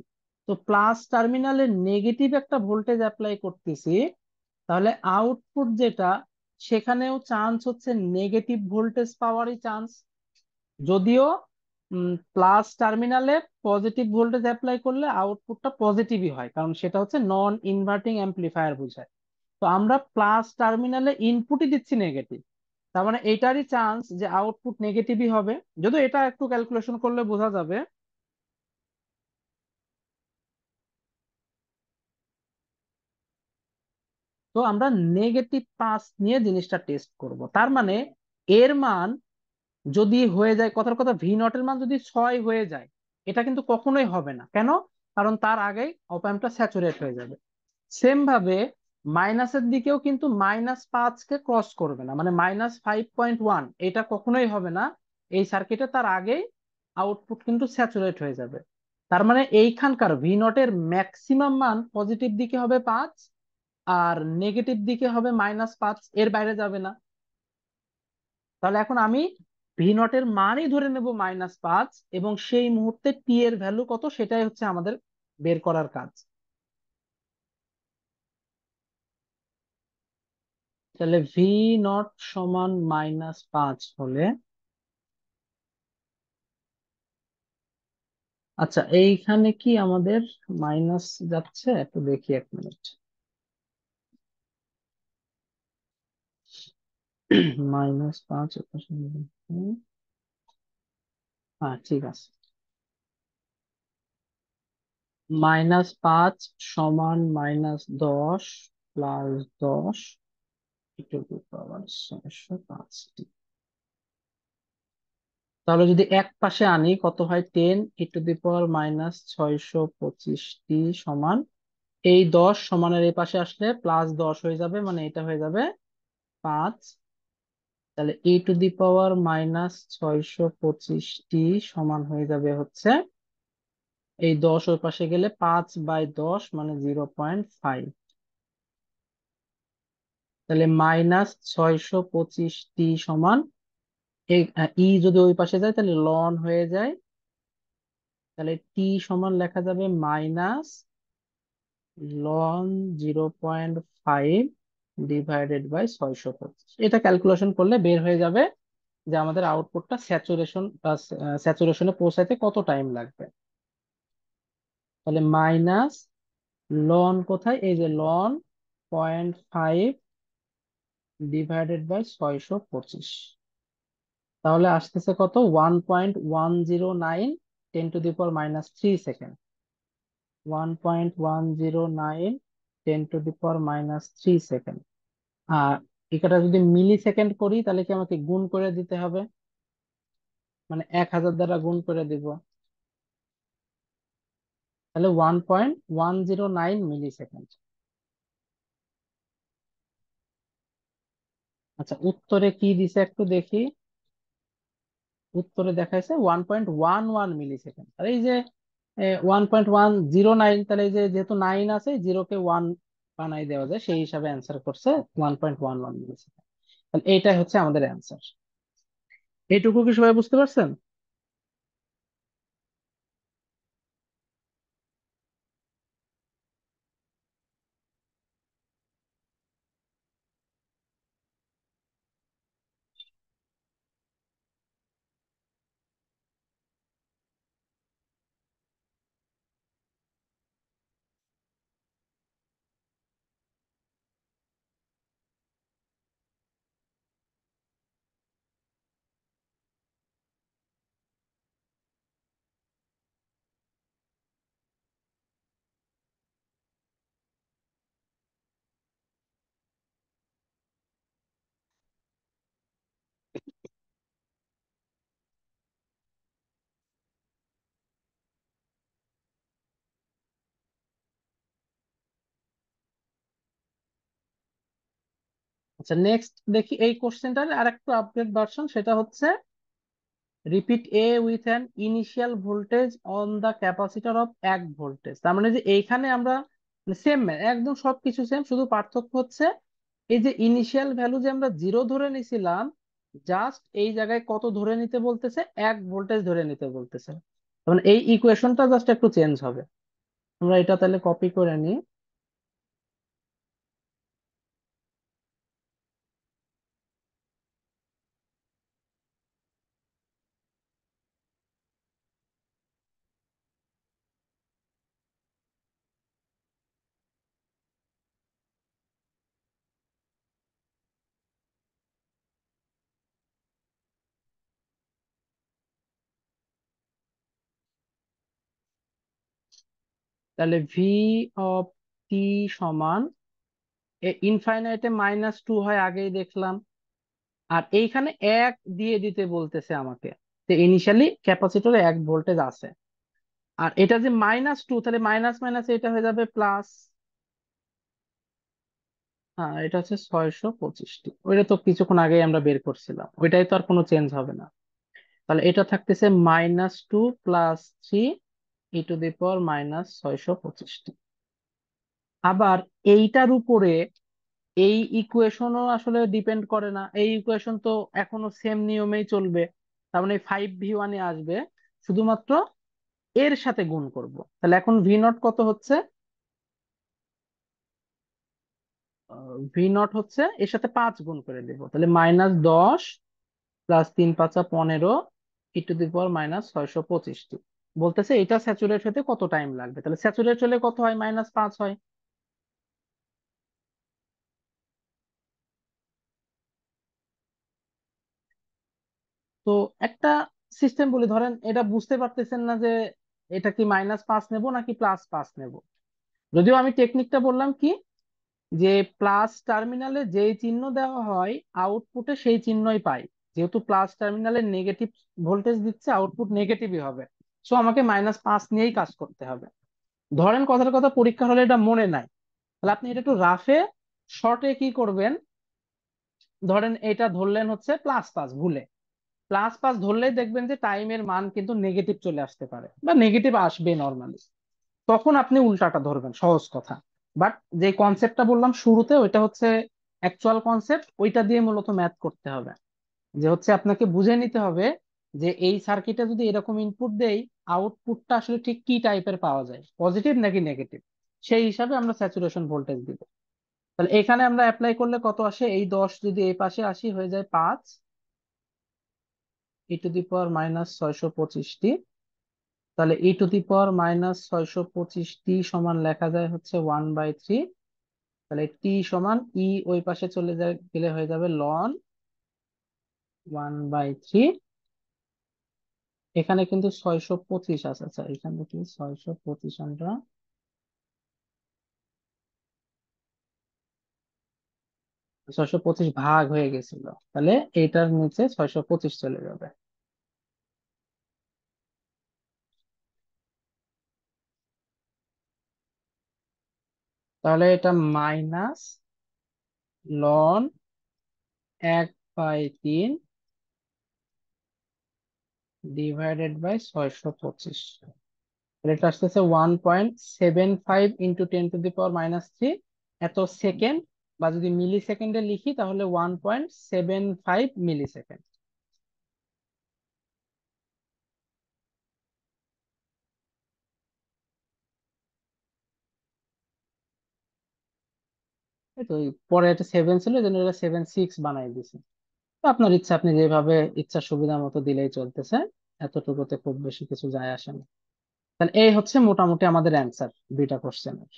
তো প্লাস টার্মিনালে নেগেটিভ একটা ভোল্টেজ অ্যাপ্লাই করতেছি, তাহলে আউটপুট যেটা, সেখানেও চান্স হচ্ছে নেগেটিভ ভোল্টেজ পাওয়ারই চান্স। যদিও প্লাস টার্মিনালে পজিটিভ ভোল্টেজ অ্যাপ্লাই করলে আউটপুটটা পজিটিভই হয়, কারণ সেটা হচ্ছে নন ইনভার্টিং অ্যাম্পলিফায়ার বোঝায়। তো আমরা প্লাস টার্মিনালে ইনপুটই দিচ্ছি নেগেটিভ, তার মানে এইটারই চান্স যে আউটপুট নেগেটিভই হবে, যদিও এটা একটু ক্যালকুলেশন করলে বোঝা যাবে। তো আমরা -5 নিয়ে জিনিসটা টেস্ট করব। তার মানে এর মান যদি হয়ে যায়, কথার কথা ভি নট এর মান যদি 6 হয়ে যায়, এটা কিন্তু কখনোই হবে না। কেন? কারণ তার আগেই অপ অ্যাম্পটা স্যাচুরেট হয়ে যাবে। সেম ভাবে মাইনাসের দিকেও কিন্তু -5 কে ক্রস করবে না, মানে -5.1 এটা কখনোই হবে না এই সার্কিটে, তার আগেই আউটপুট কিন্তু স্যাচুরেট হয়ে যাবে। তার মানে এইখানকার ভি নট এর ম্যাক্সিমাম মান পজিটিভ দিকে হবে 5, আর নেগেটিভ দিকে হবে -5, এর বাইরে যাবে না। তাহলে এখন আমি ভি নট এর মানই ধরে নেব -5, এবং সেই মুহূর্তে টি এর ভ্যালু কত সেটাই হচ্ছে আমাদের বের করার কাজ। তাহলে ভি নট সমান -5 হলে, আচ্ছা এইখানে কি আমাদের মাইনাস যাচ্ছে, একটু দেখি 1 মিনিট। -5 এপাশে নিয়ে, হ্যাঁ ঠিক আছে। -5 সমান -10 +10 টু দি পাওয়ার 605। তাহলে যদি এক পাশে আনি কত হয়, 10 × 625 সমান, এই 10 সমানের এই পাশে আসলে +10 হয়ে যাবে, মানে এটা হয়ে যাবে 5। তাহলে e⁻−625 সমান হয়ে যাবে হচ্ছে, এই 10 ওই পাশে গেলে 5/10 মানে 0.5। তাহলে -625 সমান, এই ই যদি ওই পাশে যায় তাহলে লন হয়ে যায়। তাহলে টি সমান লেখা যাবে লন 0.5 /625। এটা ক্যালকুলেশন করলে বের হয়ে যাবে যে আমাদের আউটপুটটা স্যাচুরেশনে পৌঁছাতে কত টাইম লাগবে। তাহলে মাইনাস লন কোথায়, এই যে লন 0.5 /625, তাহলে আসতেছে কত, 1.109 × 10⁻³ সেকেন্ড। 1.109 × 10⁻³ সেকেন্ড। আর এটা যদি মিলি সেকেন্ড করি তাহলে কি আমাকে গুণ করে দিতে হবে, মানে 1000 দ্বারা গুণ করে দিব, তাহলে 1.109 মিলি সেকেন্ড। আচ্ছা উত্তরে কি দিছে একটু দেখি। উত্তরে দেখাইছে 1.11 মিলি সেকেন্ড। আর এই যে 1.109, তাহলে এই যে যেহেতু 9 আছে, জিরোকে 1 বানাই দেওয়া যায়, সেই হিসাবে অ্যান্সার করছে 1.11 মিলি সেকেন্ড। তাহলে এইটাই হচ্ছে আমাদের অ্যান্সার। এইটুকু কি সবাই বুঝতে পারছেন? আচ্ছা নেক্সট দেখি এই কোশ্চেনটার আর একটু আপডেট ভার্সন, সেটা হচ্ছে repeat a with an initial voltage on the capacitor of 1 voltage. তার মানে যে এইখানে আমরা সেম, একদম সবকিছু সেম, শুধু পার্থক্য হচ্ছে এই যে ইনিশিয়াল ভ্যালু যে আমরা 0 ধরে নিছিলাম, জাস্ট এই জায়গায় কত ধরে নিতে বলতেছে, 1 ভোল্টেজ ধরে নিতে বলতেছে। তার মানে এই ইকুয়েশনটা জাস্ট একটু চেঞ্জ হবে। আমরা এটা তাহলে কপি করে নিই। তাহলে ভি অফ টি সমান, ইনফাইনাইটে -2 হয় আগেই দেখলাম, আর এইখানে এক দিয়ে দিতে বলতেছে আমাকে। তো ইনিশিয়ালি ক্যাপাসিটরে 1 ভোল্টেজ আছে, আর এটা যে -2, তাহলে মাইনাস মাইনাস এটা হয়ে যাবে প্লাস। হ্যাঁ, এটা হচ্ছে 625টি, ওইটা তো কিছুক্ষণ আগে আমরা বের করছিলাম, ওইটাই তো আর কোনো চেঞ্জ হবে না। তাহলে এটা থাকতেছে -2 + 3 e⁻²৫টি। আবার এইটার উপরে এই ইকুয়েশনও আসলে ডিপেন্ড করে না, এই ইকুয়েশন তো এখনো সেম নিয়মেই চলবে। তার মানে 5v1 আসবে, শুধুমাত্র এর সাথে গুণ করব। তাহলে এখন ভি নট কত হচ্ছে? ভি নট হচ্ছে এর সাথে 5 গুণ করে দেব, তাহলে -10 + 3 × 5 = 15 e⁻²৬২৫টি। বলতেছে এটা স্যাচুরেট হতে কত টাইম লাগবে, তাহলে স্যাচুরেট হলে কত হয়? -5 হয়। তো একটা সিস্টেম বলি, ধরেন এটা বুঝতে পারতেছেন না যে এটা কি -5 নেব নাকি +5 নেব। যদিও আমি টেকনিকটা বললাম কি, যে প্লাস টার্মিনালে যেই চিহ্ন দেওয়া হয় আউটপুটে সেই চিহ্নই পাই। যেহেতু প্লাস টার্মিনালে নেগেটিভ ভোল্টেজ দিচ্ছে, আউটপুট নেগেটিভই হবে। সো আমাকে -5 নিয়েই কাজ করতে হবে। ধরেন কথার কথা, পরীক্ষা হলে এটা মনে নাই, তাহলে আপনি এটা একটু রাফে শর্টে কি করবেন, ধরেন এটা ধরলেন হচ্ছে +5, ভুলে +5 ধরলেই দেখবেন যে টাইমের মান কিন্তু নেগেটিভ চলে আসতে পারে বা নেগেটিভ আসবে নর্মালি। তখন আপনি উল্টাটা ধরবেন, সহজ কথা। বাট যে কনসেপ্টটা বললাম শুরুতে, ওইটা হচ্ছে অ্যাকচুয়াল কনসেপ্ট, ওইটা দিয়ে মূলত ম্যাথ করতে হবে। যে হচ্ছে আপনাকে বুঝে নিতে হবে যে এই সার্কিটে যদি এরকম ইনপুট দেই, আউটপুটটা আসলে ঠিক কি টাইপের পাওয়া যায়, পজিটিভ নাকি নেগেটিভ, সেই হিসাবে আমরা স্যাচুরেশন ভোল্টেজ দিব। তাহলে এখানে আমরা অ্যাপ্লাই করলে কত আসে, এই 10 যদি এই পাশে আসি হয়ে যায় 5 e⁻²৬২৫টি। তাহলে e⁻²৬২৫টি সমান লেখা যায় হচ্ছে 1/3। তাহলে টি সমান ওই পাশে চলে যায় গেলে হয়ে যাবে লন 1/3। এখানে কিন্তু 625 আছে, আচ্ছা এখানে কি 625 আমরা 625 হয়ে গেছিল, তাহলে এইটার নিচে 625 চলে যাবে। তাহলে এটা মাইনাস লন 1/3 /625। এটা আসতেছে 1.75 × 10⁻³ এত সেকেন্ড, বা যদি মিলি সেকেন্ডে লিখি তাহলে 1.75 মিলি সেকেন্ড। এই তো পরে একটা 7 ছিল, এই জন্য এটা 7.6 বানাই দিছে। তো আপনার ইচ্ছা, আপনি যেভাবে ইচ্ছা সুবিধা মতো দিলেই চলতেছে, এতটুকুতে খুব বেশি কিছু যায় আসে না। তাহলে এই হচ্ছে মোটামুটি আমাদের অ্যান্সার দুইটা কোশ্চেনের।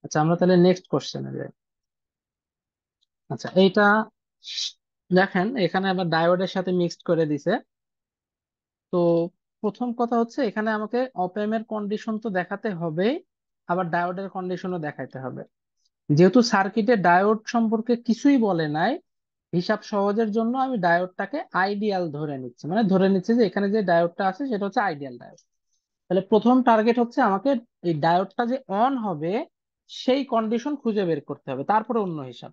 আচ্ছা, আমরা তাহলে নেক্সট কোশ্চেনে যাই। আচ্ছা, এইটা দেখেন এখানে আবার ডায়োডের সাথে মিক্সড করে দিছে। তো প্রথম কথা হচ্ছে, এখানে আমাকে অপ এর কন্ডিশন তো দেখাতে হবে, আবার ডায়োডের কন্ডিশনও দেখাতে হবে। যেহেতু সার্কিটে ডায়োড সম্পর্কে কিছুই বলে নাই, হিসাব সহজের জন্য আমি ডায়োডটাকে আইডিয়াল ধরে নিচ্ছি, মানে ধরে নিচ্ছি যে এখানে যে ডায়োডটা আছে সেটা হচ্ছে আইডিয়াল ডায়োড। তাহলে প্রথম টার্গেট হচ্ছে আমাকে এই ডায়োডটা যে অন হবে সেই কন্ডিশন খুঁজে বের করতে হবে, তারপরে অন্য হিসাব।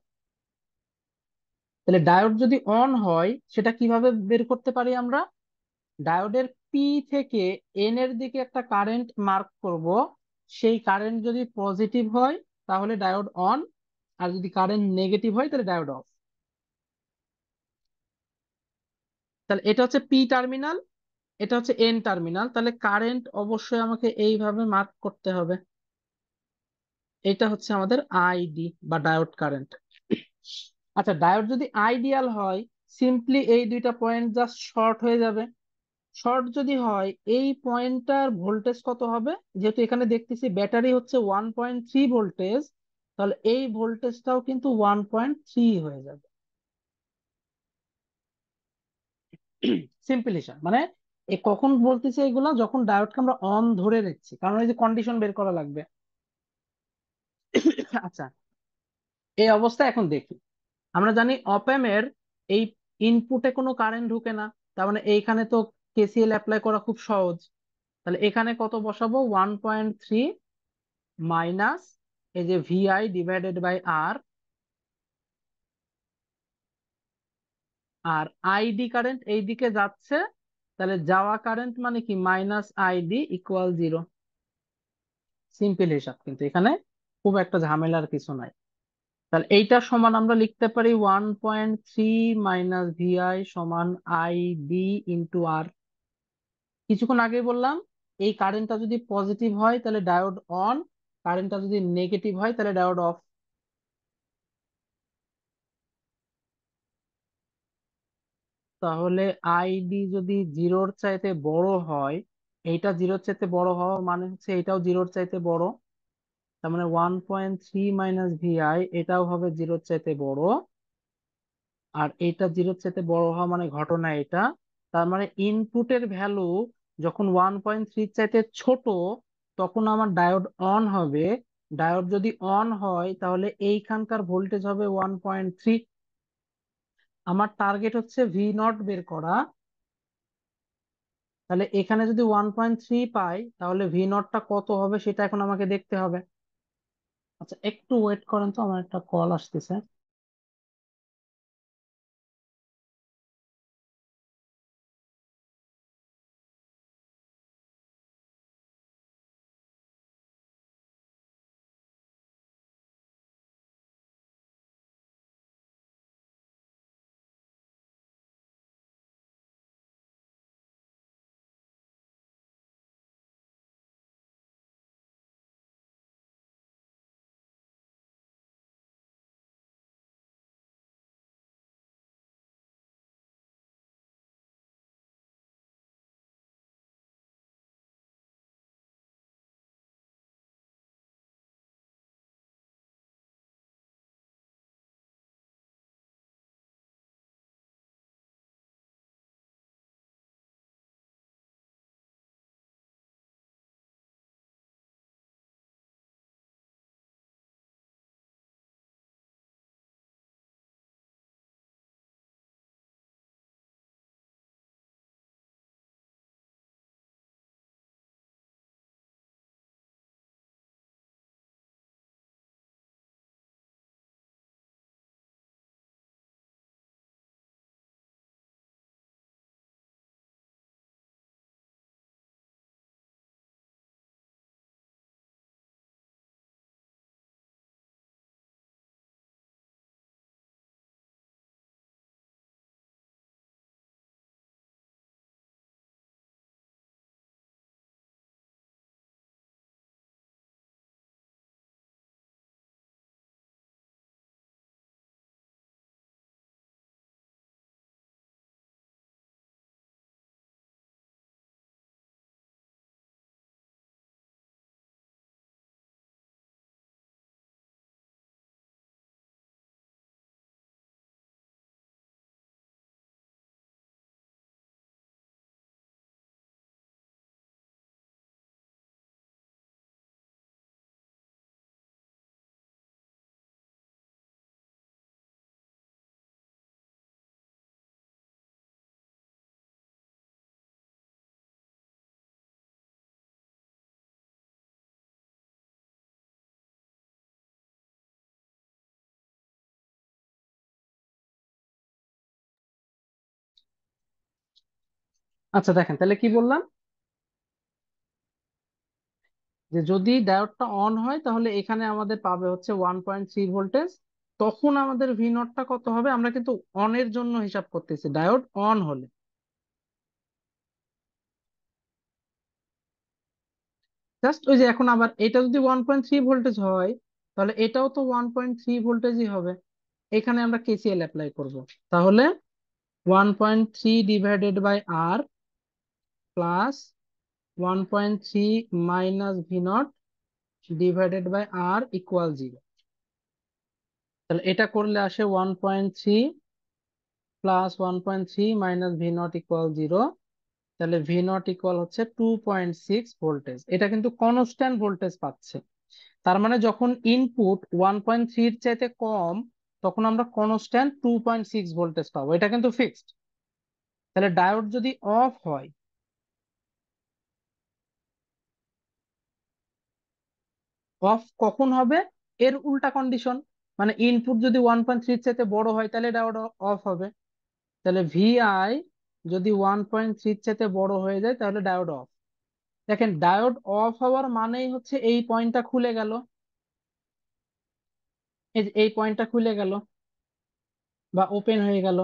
তাহলে ডায়োড যদি অন হয় সেটা কিভাবে বের করতে পারি আমরা? ডায়োডের পি থেকে এন এর দিকে একটা কারেন্ট মার্ক করব, সেই কারেন্ট যদি পজিটিভ হয় তাহলে ডায়োড অন, আর যদি কারেন্ট নেগেটিভ হয় তাহলে ডায়োড অফ। তাহলে এটা হচ্ছে পি টার্মিনাল, এটা হচ্ছে এন টার্মিনাল, তাহলে কারেন্ট অবশ্যই আমাকে এইভাবে মার্ক করতে হবে। এটা হচ্ছে আমাদের আইডি বা ডায়োড কারেন্ট। আচ্ছা, ডায়োড যদি আইডিয়াল হয়, সিম্পলি এই দুইটা পয়েন্ট জাস্ট শর্ট হয়ে যাবে। শর্ট যদি হয় এই পয়েন্টটার ভোল্টেজ কত হবে? যেহেতু এখানে দেখতেছি ব্যাটারি হচ্ছে 1.3 ভোল্টেজ, তাহলে এই ভোল্টেজটাও কিন্তু 1.3 হয়ে যাবে। সিম্পল হিসাব মানে কখন বলতেছি এগুলা, যখন ডায়োডকে আমরা অন ধরে রেখেছি, কারণ এই যে কন্ডিশন বের করা লাগবে। আচ্ছা, এই অবস্থা এখন দেখি। আমরা জানি অপ এর এই ইনপুটে কোনো কারেন্ট ঢুকে না, তার মানে এইখানে তো কেসিএল অ্যাপ্লাই করা খুব সহজ। তাহলে এখানে কত বসাবো? 1.3 মাইনাস এই যে ভিআই ডিভাইডেড বাই আর, আর আইডি কারেন্ট এই দিকে যাচ্ছে, তাহলে যাওয়া কারেন্ট মানে কি মাইনাস আইডি ইকুয়াল 0। সিম্পল হিসাব, কিন্তু এখানে খুব একটা ঝামেলার কিছু নাই। তাহলে এইটার সমান আমরা লিখতে পারি 1.3 মাইনাস ভিআই সমান আই ডি ইন্টু আর। কিছুক্ষণ আগে বললাম এই কারেন্টটা যদি পজিটিভ হয় তাহলে ডায়োড অন, কারেন্টটা যদি নেগেটিভ হয় তাহলে ডায়োড অফ। তাহলে আইডি যদি জিরোর চাইতে বড় হয়, এইটা জিরোর চাইতে বড় হওয়া মানে হচ্ছে এটাও জিরোর চাইতে বড়, তার মানে 1.3 মাইনাস ভিআই এটাও হবে জিরোর চাইতে বড়, আর এটা জিরোর চাইতে বড় হওয়া মানে ঘটনা এটা। তার মানে ইনপুটের ভ্যালু যখন 1.3 চাইতে ছোট, তখন আমার ডায়োড অন হবে। ডায়োড যদি অন হয় তাহলে এইখানকার ভোল্টেজ হবে 1.3। আমার টার্গেট হচ্ছে ভি নট বের করা। তাহলে এখানে যদি 1.3 পাই তাহলে ভি নটটা কত হবে সেটা এখন আমাকে দেখতে হবে। আচ্ছা, একটু ওয়েট করেন তো, আমার একটা কল আসতেছে। আচ্ছা দেখেন তাহলে কি বললাম, যে যদি ডায়োডটা অন হয় তাহলে এখানে আমাদের পাবে হচ্ছে 1.3 ভোল্টেজ। তখন আমাদের ভি নটটা কত হবে? আমরা কিন্তু অনের জন্য হিসাব করতেছি, ডায়োড অন হলে। জাস্ট ওই যে এখন আবার এটা যদি 1.3 ভোল্টেজ হয় তাহলে এটাও তো 1.3 ভোল্টেজই হবে। এখানে আমরা কেসিএল অ্যাপ্লাই করব। তাহলে 1.3 divided by R plus 1.3 minus v not divided by R equal 0। তাহলে এটা করলে আসে 1.3 plus 1.3 minus v not equal 0। তাহলে ভি নট ইকুয়াল হচ্ছে 2.6 ভোল্টেজ। এটা কিন্তু কনস্ট্যান্ট ভোল্টেজ পাচ্ছে। তার মানে যখন ইনপুট 1.3 এর চাইতে কম, তখন আমরা কনস্ট্যান্ট 2.6 ভোল্টেজ পাবো, এটা কিন্তু ফিক্সড। তাহলে ডায়োড যদি অফ হয়, অফ কখন হবে? এর উল্টা কন্ডিশন, মানে ইনপুট যদি 1.3 এর চাইতে বড় হয় তাহলে ডায়োড অফ হবে। তাহলে ভিআই যদি 1.3 এর চাইতে বড় হয়ে যায় তাহলে ডায়োড অফ। দেখেন, ডায়োড অফ হওয়ার মানেই হচ্ছে এই পয়েন্টটা খুলে গেল, এই পয়েন্টটা খুলে গেল বা ওপেন হয়ে গেল।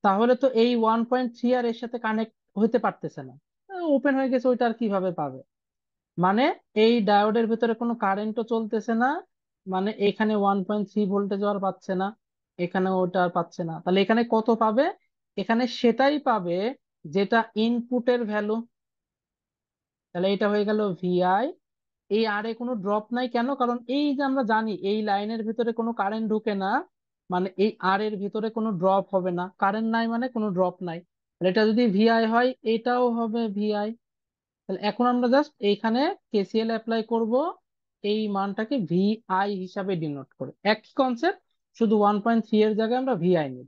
তাহলে তো এই 1.3 আর এর সাথে কানেক্ট হতে পারতেছে না, ওপেন হয়ে গেছে, ওইটা আর কিভাবে পাবে? মানে এই ডায়োডের ভিতরে কোনো কারেন্টও চলতেছে না, মানে এখানে 1.3 ভোল্টেজ আর পাচ্ছে না, এখানে ওটা আর পাচ্ছে না। তাহলে এখানে কত পাবে? এখানে সেটাই পাবে যেটা ইনপুটের ভ্যালু। তাহলে এটা হয়ে গেল ভিআই। এই আর এ কোনো ড্রপ নাই, কেন? কারণ এই যে আমরা জানি এই লাইনের ভিতরে কোনো কারেন্ট ঢুকে না, মানে এই আর এর ভিতরে কোনো ড্রপ হবে না, কারেন্ট নাই মানে কোনো ড্রপ নাই। তাহলে এটা যদি ভিআই হয় এটাও হবে ভিআই। তাহলে এখন আমরা জাস্ট এইখানে কেসিএল অ্যাপ্লাই করব, এই মানটাকে ভিআই হিসাবে ডিনোট করে। একই কনসেপ্ট, শুধু 1.3 এর জায়গায় আমরা ভিআই নিব।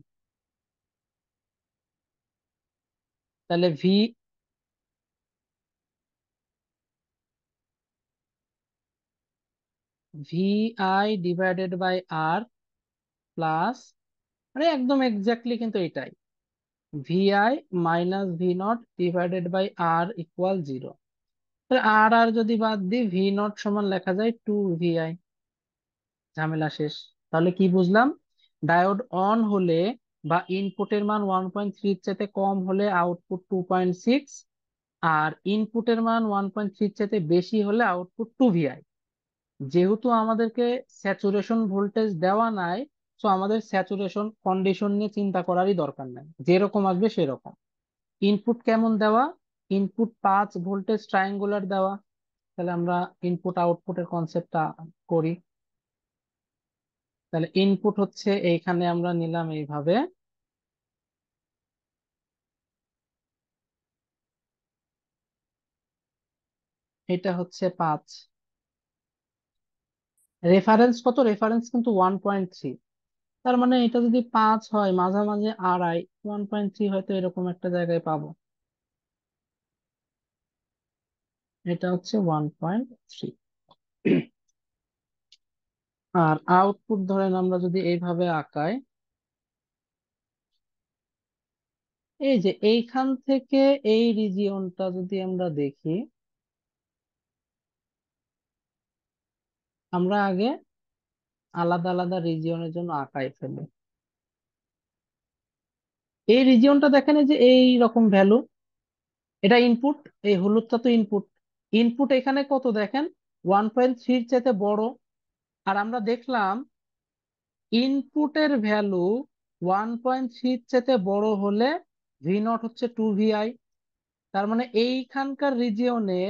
তাহলে v i divided by R plus, মানে একদম এক্স্যাক্টলি কিন্তু এটাই, v i minus v not divided by R equal 0। তাহলে আর আর যদি বাদ দিই, ভি নট সমান লেখা যায় 2 ভিআই। ঝামেলা শেষ। তাহলে কি বুঝলাম? ডায়োড অন হলে বা ইনপুটের মান 1.3 এর চাইতে কম হলে আউটপুট 2.6, আর ইনপুটের মান 1.3 এর চাইতে বেশি হলে আউটপুট 2 ভিআই। যেহেতু আমাদেরকে স্যাচুরেশন ভোল্টেজ দেওয়া নাই, তো আমাদের স্যাচুরেশন কন্ডিশন নিয়ে চিন্তা করারই দরকার নাই, যেরকম আসবে সেরকম। ইনপুট কেমন দেওয়া? ইনপুট 5 ভোল্টেজ ট্রায়াঙ্গুলার দেওয়া। তাহলে আমরা ইনপুট আউটপুটের কনসেপ্টটা করি। তাহলে ইনপুট হচ্ছে এইখানে আমরা নিলাম এইভাবে, এটা হচ্ছে 5। রেফারেন্স কত? রেফারেন্স কিন্তু 1.3। তার মানে এটা যদি 5 হয়, মাঝামাঝি আড়াই, 1.3 হয়তো এরকম একটা জায়গায় পাবো। এটা হচ্ছে 1.3। আর আউটপুট ধরেন আমরা যদি এইভাবে আঁকাই, এই যে এইখান থেকে এই রিজিয়নটা যদি আমরা দেখি, আমরা আগে আলাদা আলাদা রিজিয়নের জন্য আঁকাই ফেলি। এই রিজিয়নটা দেখেন, এই যে এই রকম ভ্যালু, এটা ইনপুট, এই হলুদটা তো ইনপুট। ইনপুট এখানে কত দেখেন, 1.3 চাইতে বড়। আর আমরা দেখলাম ইনপুটের ভ্যালু 1.3 চাইতে বড় হলে ভি নট হচ্ছে 2 ভিআই। তার মানে এইখানকার রিজিয়নে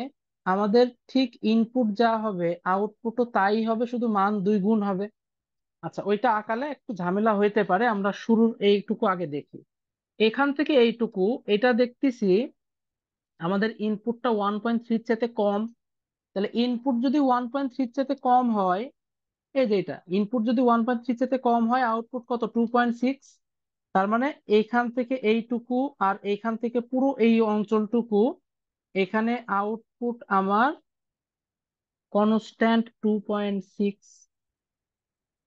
আমাদের ঠিক ইনপুট যা হবে আউটপুটও তাই হবে, শুধু মান 2 গুণ হবে। আচ্ছা, ওইটা আঁকালে একটু ঝামেলা হইতে পারে, আমরা শুরুর এইটুকু আগে দেখি। এখান থেকে এইটুকু, এটা দেখতেছি আমাদের ইনপুটটা 1.3 চাইতে কম। তাহলে ইনপুট যদি 1.3 চাইতে কম হয়, এই যে এটা ইনপুট যদি 1.3 চাইতে কম হয়, আউটপুট কত? 2.6। তার মানে এইখান থেকে এইটুকু আর এইখান থেকে পুরো এই অঞ্চলটুকু, এখানে আউটপুট আমার কনস্ট্যান্ট 2.6।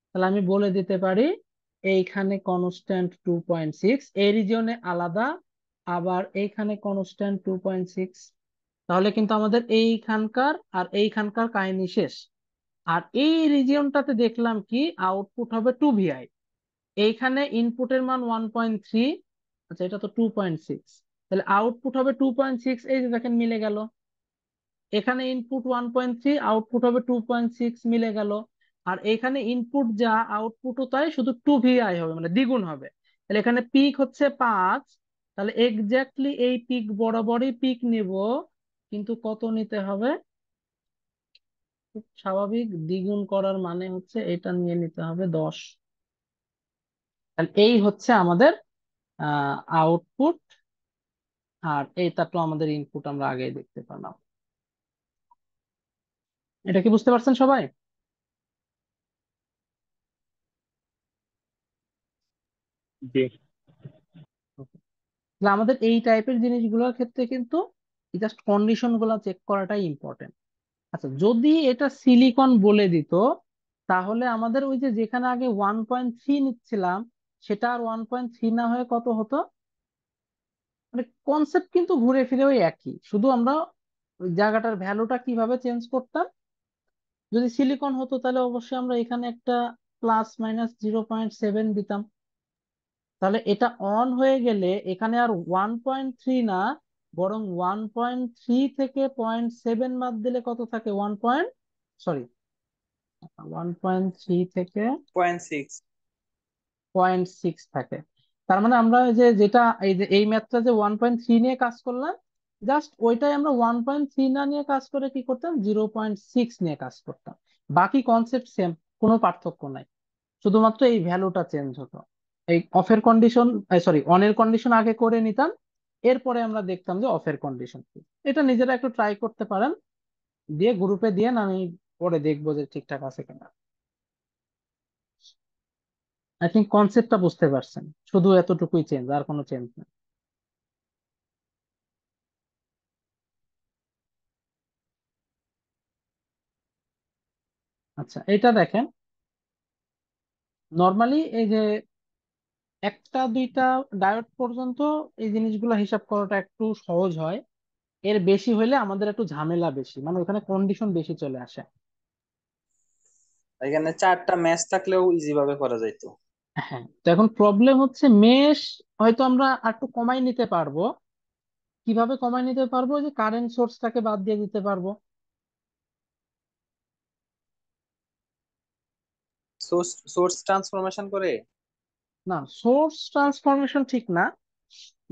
তাহলে আমি বলে দিতে পারি এইখানে কনস্ট্যান্ট 2.6, এই রিজিয়নে আলাদা, আবার এইখানে কনস্ট্যান্ট 2.6। তাহলে কিন্তু আমাদের এইখানকার আর এইখানকার কাহিনী শেষ। আর এই রিজিয়নটাতে দেখলাম কি আউটপুট হবে 2 ভিআই। এইখানে ইনপুটের মান 1.3, আচ্ছা এটা তো 2.6, তাহলে আউটপুট হবে 2.6। এই যে দেখেন মিলে গেল, এখানে ইনপুট 1.3, আউটপুট হবে 2.6, মিলে গেল। আর এখানে ইনপুট যা আউটপুটও তাই, শুধু 2 ভিআই হবে, মানে দ্বিগুণ হবে। তাহলে এখানে পিক হচ্ছে 5, তাহলে এক্স্যাক্টলি এই পিক বরাবরই পিক নিব, কিন্তু কত নিতে হবে? খুব স্বাভাবিক, দ্বিগুণ করার মানে হচ্ছে এটা নিয়ে নিতে হবে 10। তাহলে এই হচ্ছে আমাদের আউটপুট, আর এইটা তো আমাদের ইনপুট, আমরা আগেই দেখতে পেলাম। এটা কি বুঝতে পারছেন সবাই? জি। Okay. তাহলে আমাদের এই টাইপের জিনিসগুলোর ক্ষেত্রে কিন্তু জাস্ট কন্ডিশন গুলা চেক করাটাই ইম্পর্টেন্ট। আচ্ছা, যদি এটা সিলিকন বলে দিত, তাহলে আমাদের ওই যে যেখানে আগে 1.3 নিচ্ছিলাম, সেটা আর 1.3 না হয়ে কত হতো? মানে কনসেপ্ট কিন্তু ঘুরে ফিরে ওই একই, শুধু আমরা ওই জায়গাটার ভ্যালুটা কিভাবে চেঞ্জ করতাম। যদি সিলিকন হতো তাহলে অবশ্যই আমরা এখানে একটা +-0.7 দিতাম। তাহলে এটা অন হয়ে গেলে এখানে আর 1.3 না, বরং 1.3 থেকে 0.7 বাদ দিলে কত থাকে? 1.3 থেকে 0.6। 0.6 থাকে। তার মানে আমরা এই যে যেটা এই যে এই ম্যাথটা যে 1.3 নিয়ে কাজ করলাম, জাস্ট ওইটাই আমরা 1.3 না নিয়ে কাজ করে কি করতাম, 0.6 নিয়ে কাজ করতাম। বাকি কনসেপ্ট সেম, কোনো পার্থক্য নাই, শুধুমাত্র এই ভ্যালুটা চেঞ্জ হতো। এই অফের কন্ডিশন, সরি, অনের কন্ডিশন আগে করে নিতাম, এরপরে আমরা দেখতাম যে অফের কন্ডিশন কি। এটা নিজেরা একটু ট্রাই করতে পারেন, দিয়ে গ্রুপে দিয়ে আমি পরে দেখবো যে ঠিকঠাক আছে কিনা। আই থিঙ্ক কনসেপ্টটা বুঝতে পারছেন, শুধু এতটুকুই চেঞ্জ, আর কোনো চেঞ্জ না। আচ্ছা, এটা দেখেন, নর্মালি এই যে একটা দুইটা ডায়োড পর্যন্ত এই জিনিসগুলো হিসাব করাটা একটু সহজ হয়। এর বেশি হইলে আমাদের একটু ঝামেলা বেশি, মানে ওখানে কন্ডিশন বেশি চলে আসে। এখানে 4টা ম্যাচ থাকলেও ইজি ভাবে করা যাইতো। হ্যাঁ, তো এখন প্রবলেম হচ্ছে মেশ হয়তো আমরা একটু কমাই নিতে পারবো। কিভাবে কমাই নিতে পারবো? যে কারেন্ট সোর্সটাকে বাদ দিয়ে দিতে পারবো। সোর্স সোর্স ট্রান্সফরমেশন করে। না, সোর্স ট্রান্সফরমেশন ঠিক না,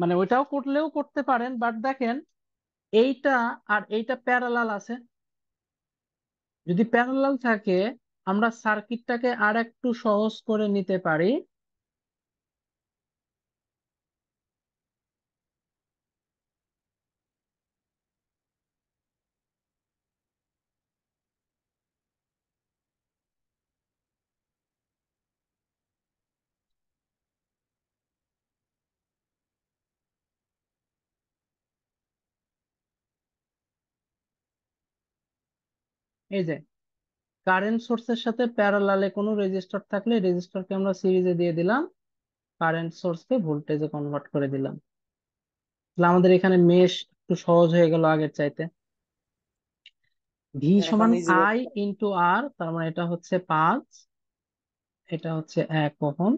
মানে ওইটাও করলেও করতে পারেন, বাট দেখেন এইটা আর এইটা প্যারালাল আছে। যদি প্যারালাল থাকে, আমরা সার্কিটটাকে আর একটু সহজ করে নিতে পারি। এই যে কারেন্ট সোর্সের সাথে প্যারালালে কোনো রেজিস্টর থাকলে রেজিস্টরকে আমরা সিরিজে দিয়ে দিলাম, কারেন্ট সোর্সকে ভোল্টেজে কনভার্ট করে দিলাম। তাহলে আমাদের এখানে মেশ একটু সহজ হয়ে গেল আগের চাইতে। ভি এখন সমান ইজি আই ইন্টু আর, তার মানে এটা হচ্ছে 5, এটা হচ্ছে 1 ওহম।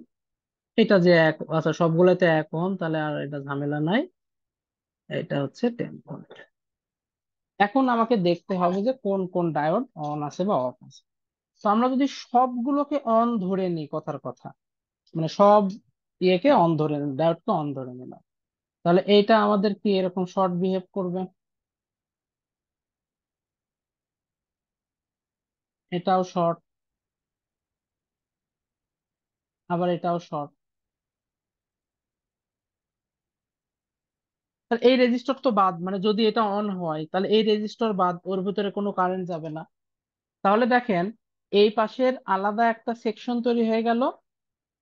এটা যে এক, আচ্ছা সবগুলোতে 1 ওহম, তাহলে আর এটা ঝামেলা নাই। এটা হচ্ছে 10 ভোল্ট। এখন আমাকে দেখতে হবে যে কোন কোন ডায়োড অন আছে বা অফ আছে। তো আমরা যদি সবগুলোকে অন ধরে নিই, কথার কথা, মানে সব ইয়েকে অন ধরে নিই, ডায়োডকে অন ধরে নিলাম, তাহলে এইটা আমাদের কি এরকম শর্ট বিহেভ করবে? এটাও শর্ট, আবার এটাও শর্ট। তাহলে এই রেজিস্টর তো বাদ, মানে যদি এটা অন হয় তাহলে এই রেজিস্টর বাদ, ওর ভিতরে কোনো কারেন্ট যাবে না। তাহলে দেখেন, এই পাশের আলাদা একটা সেকশন তৈরি হয়ে গেল,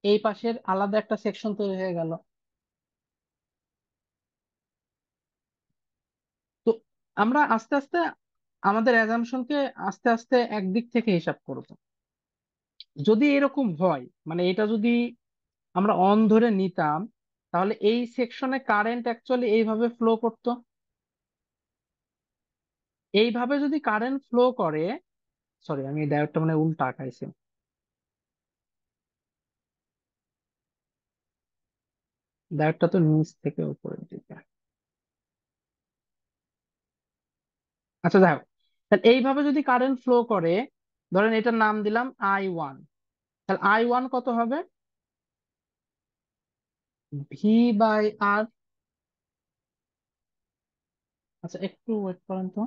এই পাশের আলাদা একটা সেকশন তৈরি হয়ে গেল। তো আমরা আস্তে আস্তে আমাদের অ্যাজাম্পশনকে আস্তে আস্তে একদিক থেকে হিসাব করব। যদি এরকম হয়, মানে এটা যদি আমরা অন ধরে নিতাম, তাহলে এই সেকশনে কারেন্ট অ্যাকচুয়ালি এইভাবে ফ্লো করতো। এইভাবে যদি কারেন্ট ফ্লো করে, সরি আমি ডায়োডটা মানে উল্টা আঁকাইছি। ডায়োডটা তো নিচ থেকে উপরের দিকে। আচ্ছা দেখো, তাহলে এইভাবে যদি কারেন্ট ফ্লো করে, ধরেন এটার নাম দিলাম I1, তাহলে I1 কত হবে? V/R। আচ্ছা, একটু ওয়েট করেন তো।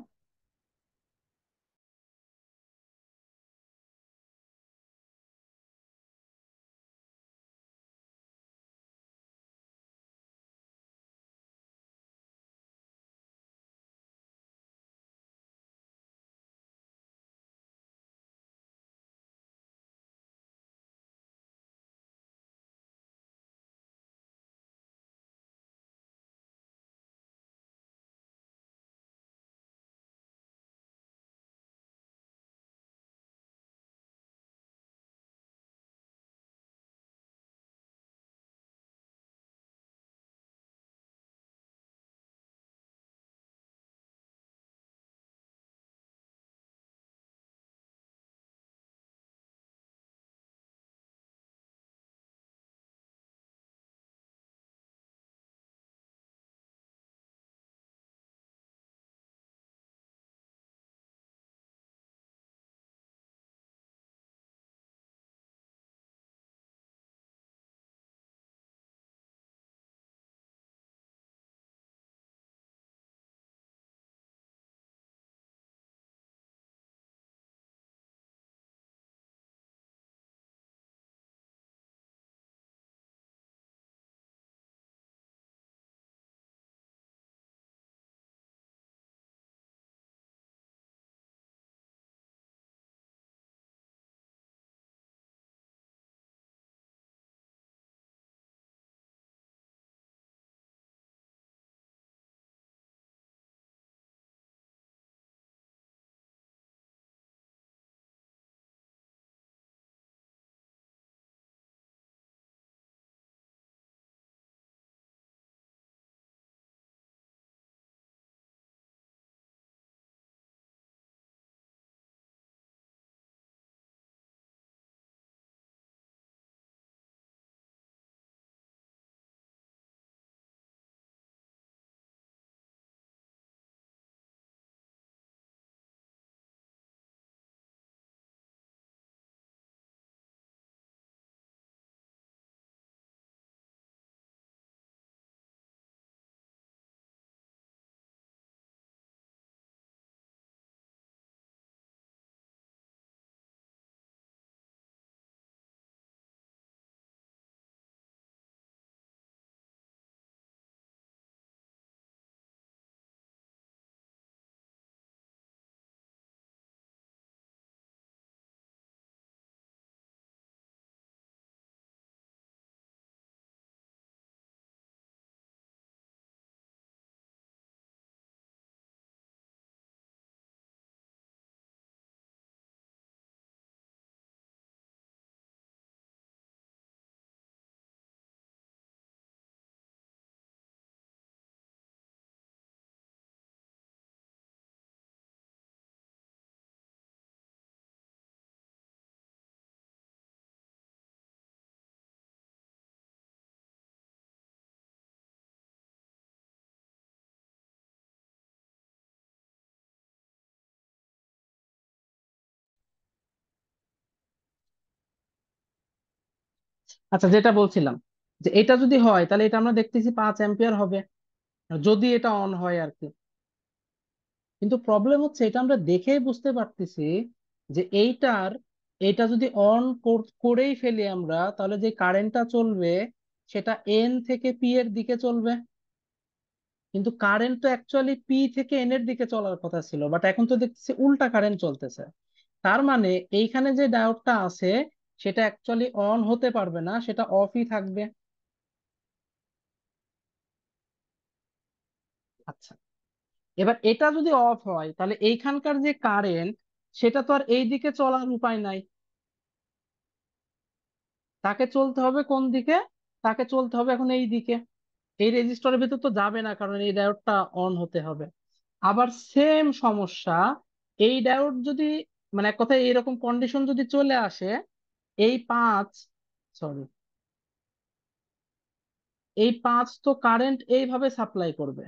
আচ্ছা, যেটা বলছিলাম, যে এটা যদি হয় তাহলে এটা আমরা দেখতেছি 5 অ্যাম্পিয়ার হবে, যদি এটা অন হয় আর কি। কিন্তু প্রবলেম হচ্ছে, এটা আমরা দেখেই বুঝতে পারতেছি যে এটা যদি অন করেই ফেলি আমরা, তাহলে যে কারেন্টটা চলবে সেটা এন থেকে পি এর দিকে চলবে। কিন্তু কারেন্ট তো অ্যাকচুয়ালি পি থেকে এন এর দিকে চলার কথা ছিল, বাট এখন তো দেখতেছি উল্টা কারেন্ট চলতেছে। তার মানে এইখানে যে ডায়োডটা আছে সেটা অ্যাকচুয়ালি অন হতে পারবে না, সেটা অফই থাকবে। আচ্ছা, এবার এটা যদি অফ হয় তাহলে এইখানকার যে কারেন্ট সেটা তো আর এই দিকে চলার উপায় নাই। তাকে চলতে হবে কোন দিকে? তাকে চলতে হবে এখন এই দিকে। এই রেজিস্টরের ভিতর তো যাবে না, কারণ এই ডায়োডটা অন হতে হবে। আবার সেম সমস্যা, এই ডায়োড যদি, মানে এক কথায় এইরকম কন্ডিশন যদি চলে আসে, এই পাঁচ, সরি, এই পাঁচ তো কারেন্ট এইভাবে সাপ্লাই করবে।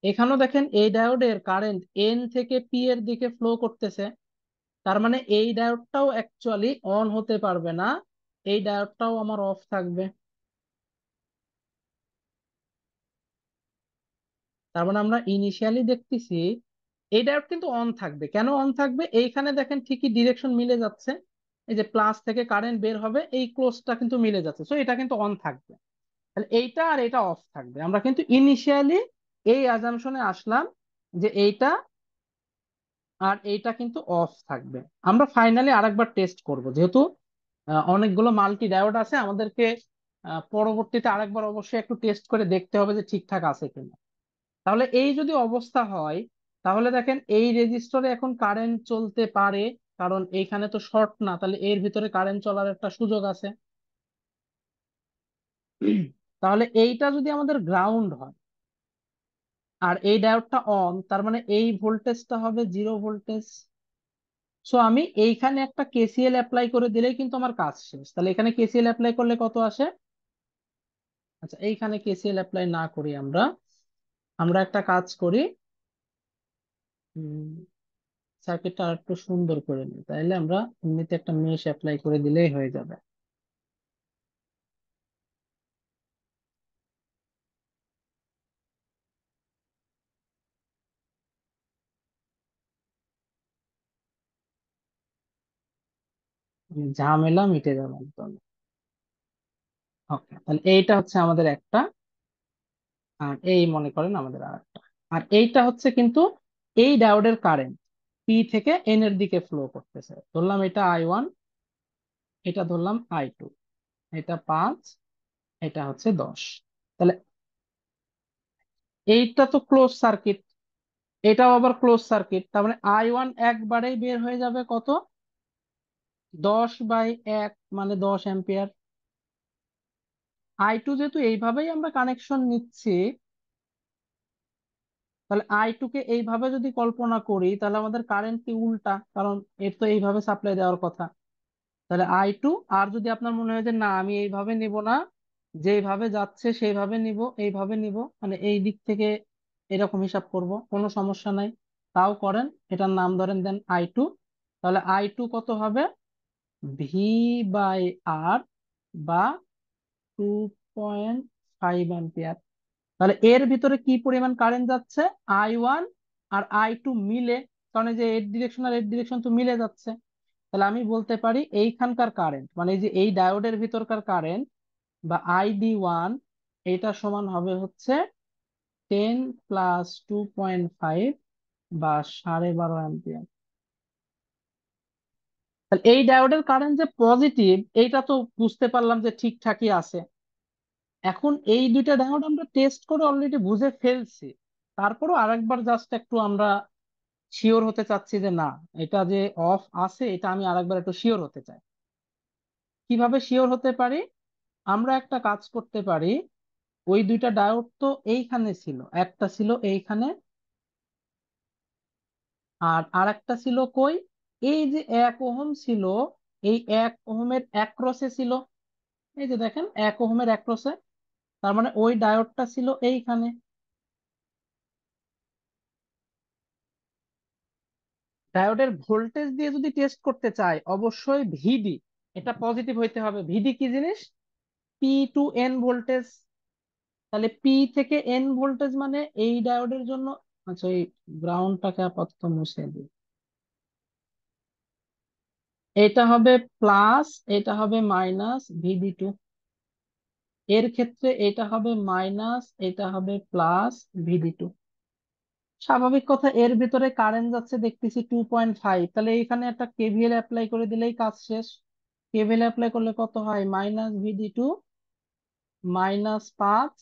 এখানেও দেখেন এই ডায়োডের কারেন্ট এন থেকে পি এর দিকে ফ্লো করতেছে। তার মানে এই ডায়োডটাও অ্যাকচুয়ালি অন হতে পারবে না, এই ডায়োডটাও আমার অফ থাকবে। তার মানে আমরা ইনিশিয়ালি দেখতেছি এই ডায়োড কিন্তু অন থাকবে। কেন অন থাকবে? এইখানে দেখেন ঠিকই ডিরেকশন মিলে যাচ্ছে, এই যে প্লাস থেকে কারেন্ট বের হবে এই ক্লোজটা কিন্তু মিলে যাচ্ছে, সো এটা কিন্তু অন থাকবে। তাহলে এইটা আর এটা অফ থাকবে। আমরা কিন্তু ইনিশিয়ালি এই অ্যাজাম্পশনে আসলাম যে এইটা আর এইটা কিন্তু অফ থাকবে। আমরা ফাইনালি আরেকবার টেস্ট করব, যেহেতু অনেকগুলো মাল্টি ডায়োড আছে, আমাদেরকে পরবর্তীতে আরেকবার অবশ্যই একটু টেস্ট করে দেখতে হবে যে ঠিকঠাক আছে কিনা। তাহলে এই যদি অবস্থা হয়, তাহলে দেখেন এই রেজিস্টরে এখন কারেন্ট চলতে পারে, কারণ এইখানে তো শর্ট না, তাহলে এর ভিতরে কারেন্ট চলার একটা সুযোগ আছে। তাহলে এইটা যদি আমাদের গ্রাউন্ড হয় আর এই ডায়োডটা অন, তার মানে এই ভোল্টেজটা হবে 0 ভোল্টেজ। সো আমি এইখানে একটা কেসিএল অ্যাপ্লাই করে দিলেই কিন্তু আমার কাজ শেষ। তাহলে এখানে কেসিএল অ্যাপ্লাই করলে কত আসে? আচ্ছা, এইখানে কেসিএল অ্যাপ্লাই না করি, আমরা আমরা একটা কাজ করি, সার্কিটটা আর একটু সুন্দর করে নিই, তাহলে আমরা এমনিতে একটা মেশ অ্যাপ্লাই করে দিলেই হয়ে যাবে। ঝামেলা মিটে যাবে একদম। ওকে, তাহলে এইটা হচ্ছে আমাদের একটা, আর এই মনে করেন আমাদের আর একটা। আর এইটা হচ্ছে কিন্তু এই ডায়োডের কারেন্ট পি থেকে এন এর দিকে ফ্লো করতেছে। ধরলাম এটা I1, এটা ধরলাম I2, এটা 5, এটা হচ্ছে 10। তাহলে এইটা তো ক্লোজ সার্কিট, এটাও আবার ক্লোজ সার্কিট, তার মানে I1 একবারেই বের হয়ে যাবে কত? 10/1, মানে 10 অ্যাম্পিয়ার। I2 যেহেতু এইভাবেই আমরা কানেকশন নিচ্ছি, তাহলে I2 কে এইভাবে যদি কল্পনা করি, তাহলে আমাদের কারেন্ট কি উল্টা, কারণ এর তো এইভাবে সাপ্লাই দেওয়ার কথা। তাহলে I2, আর যদি আপনার মনে হয় যে না আমি এইভাবে নিব না, যেইভাবে যাচ্ছে সেইভাবে নিব, এইভাবে নিব, মানে এই দিক থেকে এরকম হিসাব করব, কোনো সমস্যা নাই, তাও করেন। এটার নাম ধরেন দেন I2। তাহলে I2 কত হবে? V/R, বা 2.5 অ্যাম্পিয়ার। তাহলে এর ভিতরে কি পরিমাণ কারেন্ট যাচ্ছে? I1 আর I2 মিলে, কারণ এই যে এর ডিরেকশন আর এর ডিরেকশন তো মিলে যাচ্ছে। তাহলে আমি বলতে পারি এইখানকার কারেন্ট, মানে এই যে এই ডায়োডের ভিতরকার কারেন্ট বা ID1, এটা সমান হবে হচ্ছে 10 + 2.5, বা 12.5 অ্যাম্পিয়ার। তাহলে এই ডায়োডের কারেন্ট যে পজিটিভ, এইটা তো বুঝতে পারলাম যে ঠিকঠাকই আছে। এখন এই দুইটা ডায়োড আমরা টেস্ট করে অলরেডি বুঝে ফেলছি, তারপরও আরেকবার জাস্ট একটু আমরা শিওর হতে চাচ্ছি যে না, এটা যে অফ আছে এটা আমি আরেকবার একটু শিওর হতে চাই। কিভাবে শিওর হতে পারি? আমরা একটা কাজ করতে পারি, ওই দুইটা ডায়োড তো এইখানে ছিল, একটা ছিল এইখানে, আর আরেকটা ছিল কই? এই যে 1 ওহম ছিল, এই 1 ওহমের অ্যাক্রসে ছিল, এই যে দেখেন 1 ওহমের অ্যাক্রসে, তার মানে ওই ডায়োডটা ছিল এইখানে। ডায়োডের ভোল্টেজ দিয়ে যদি টেস্ট করতে চাই, অবশ্যই ভিডি, এটা পজিটিভ হইতে হবে। ভিডি কি জিনিস? P to N voltage. তাহলে পি থেকে এন ভোল্টেজ মানে এই ডায়োডের জন্য, আচ্ছা এই গ্রাউন্ডটাকে আপাতত মুছে দিই, এটা হবে প্লাস, এটা হবে মাইনাস VD2। এর ক্ষেত্রে এটা হবে মাইনাস, এটা হবে প্লাস VD2। স্বাভাবিক কথা, এর ভিতরে কারেন্ট যাচ্ছে দেখতেছি 2.5, তাহলে এখানে একটা কেভিএল অ্যাপ্লাই করে দিলেই কাজ শেষ। কেভিএল অ্যাপ্লাই করলে কত হয়? -VD2 -5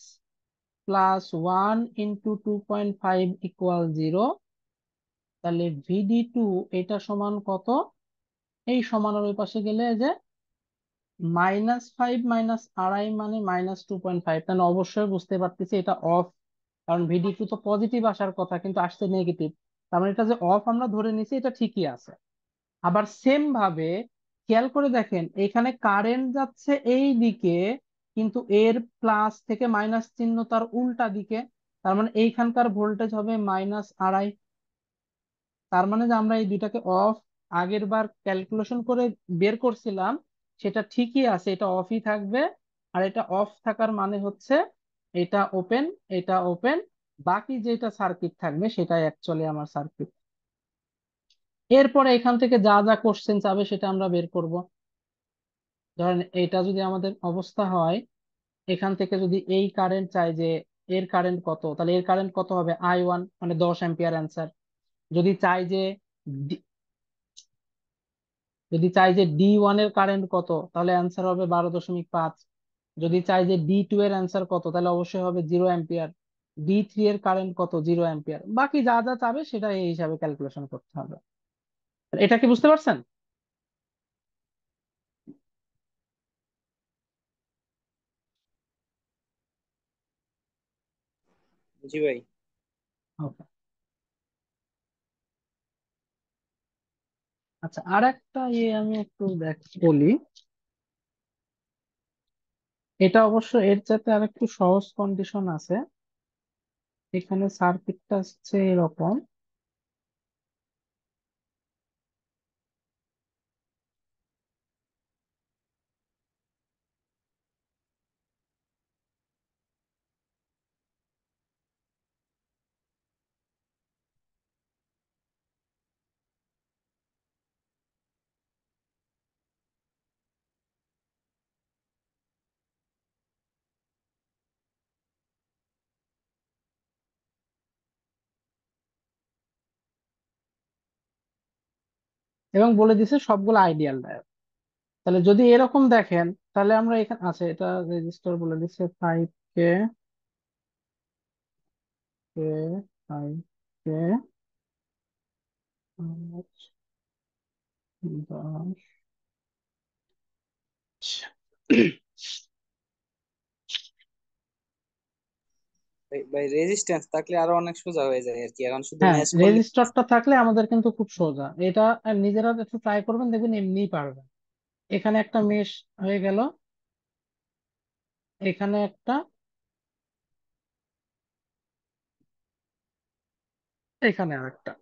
+1 × 2.5 = 0। তাহলে VD2 এটা সমান কত? এই সমানের ওই পাশে গেলে যে -5 -2.5 মানে -2.5, তাহলে অবশ্যই বুঝতে পারতেছি এটা অফ, কারণ VD2 তো পজিটিভ আসার কথা কিন্তু আসছে নেগেটিভ। তার মানে এটা যে অফ আমরা ধরে নিছি, এটা ঠিকই আছে। আবার সেম ভাবে খেয়াল করে দেখেন, এখানে কারেন্ট যাচ্ছে এই দিকে, কিন্তু এর প্লাস থেকে মাইনাস চিহ্ন তার উল্টা দিকে, তার মানে এইখানকার ভোল্টেজ হবে -2.5। তার মানে যে আমরা এই দুইটাকে অফ আগের বার ক্যালকুলেশন করে বের করছিলাম, সেটা ঠিকই আছে, এটা অফই থাকবে। আর এটা অফ থাকার মানে হচ্ছে এটা ওপেন, এটা ওপেন, বাকি যেটা সার্কিট থাকবে সেটাই অ্যাকচুয়ালি আমার সার্কিট। এরপরে এখান থেকে যা যা কোশ্চেন চাবে সেটা আমরা বের করব। ধরেন এটা যদি আমাদের অবস্থা হয়, এখান থেকে যদি এই কারেন্ট চাই যে এর কারেন্ট কত, তাহলে এর কারেন্ট কত হবে I1, মানে 10 অ্যাম্পিয়ার অ্যান্সার। যদি চাই যে ডি- যদি চাই যে D1 এর কারেন্ট কত, তাহলে অ্যান্সার হবে 12.5। যদি চাই যে D2 এর অ্যান্সার কত, তাহলে অবশ্যই হবে 0 অ্যাম্পিয়ার। D3 এর কারেন্ট কত, 0 অ্যাম্পিয়ার। বাকি যা যা চাবে সেটা এই হিসাবে ক্যালকুলেশন করতে হবে। এটা কি বুঝতে পারছেন? জি ভাই। ওকে। আচ্ছা, আর একটা আমি একটু বলি। এটা অবশ্য এর চাইতে আর একটু সহজ কন্ডিশন আছে। এখানে সার্কিটটা হচ্ছে এরকম। এবং বলে দিছে সবগুলো আইডিয়াল ডায়োড। তাহলে যদি এরকম দেখেন, তাহলে আমরা এখানে আছে এটা রেজিস্টার বলে দিচ্ছে 5K, কে 5K, 10। ভাই ভাই, রেজিস্ট্যান্স থাকলে আরো অনেক সোজা হয়ে যায় আর কি, এখন শুধু হ্যাঁ, ম্যাচ করলে। রেজিস্টারটা থাকলে আমাদের কিন্তু খুব সোজা এটা। নিজেরা একটু ট্রাই করবেন, দেখবেন এমনিই পারবেন। এখানে একটা মেশ হয়ে গেল, এখানে একটা, এখানে আর একটা।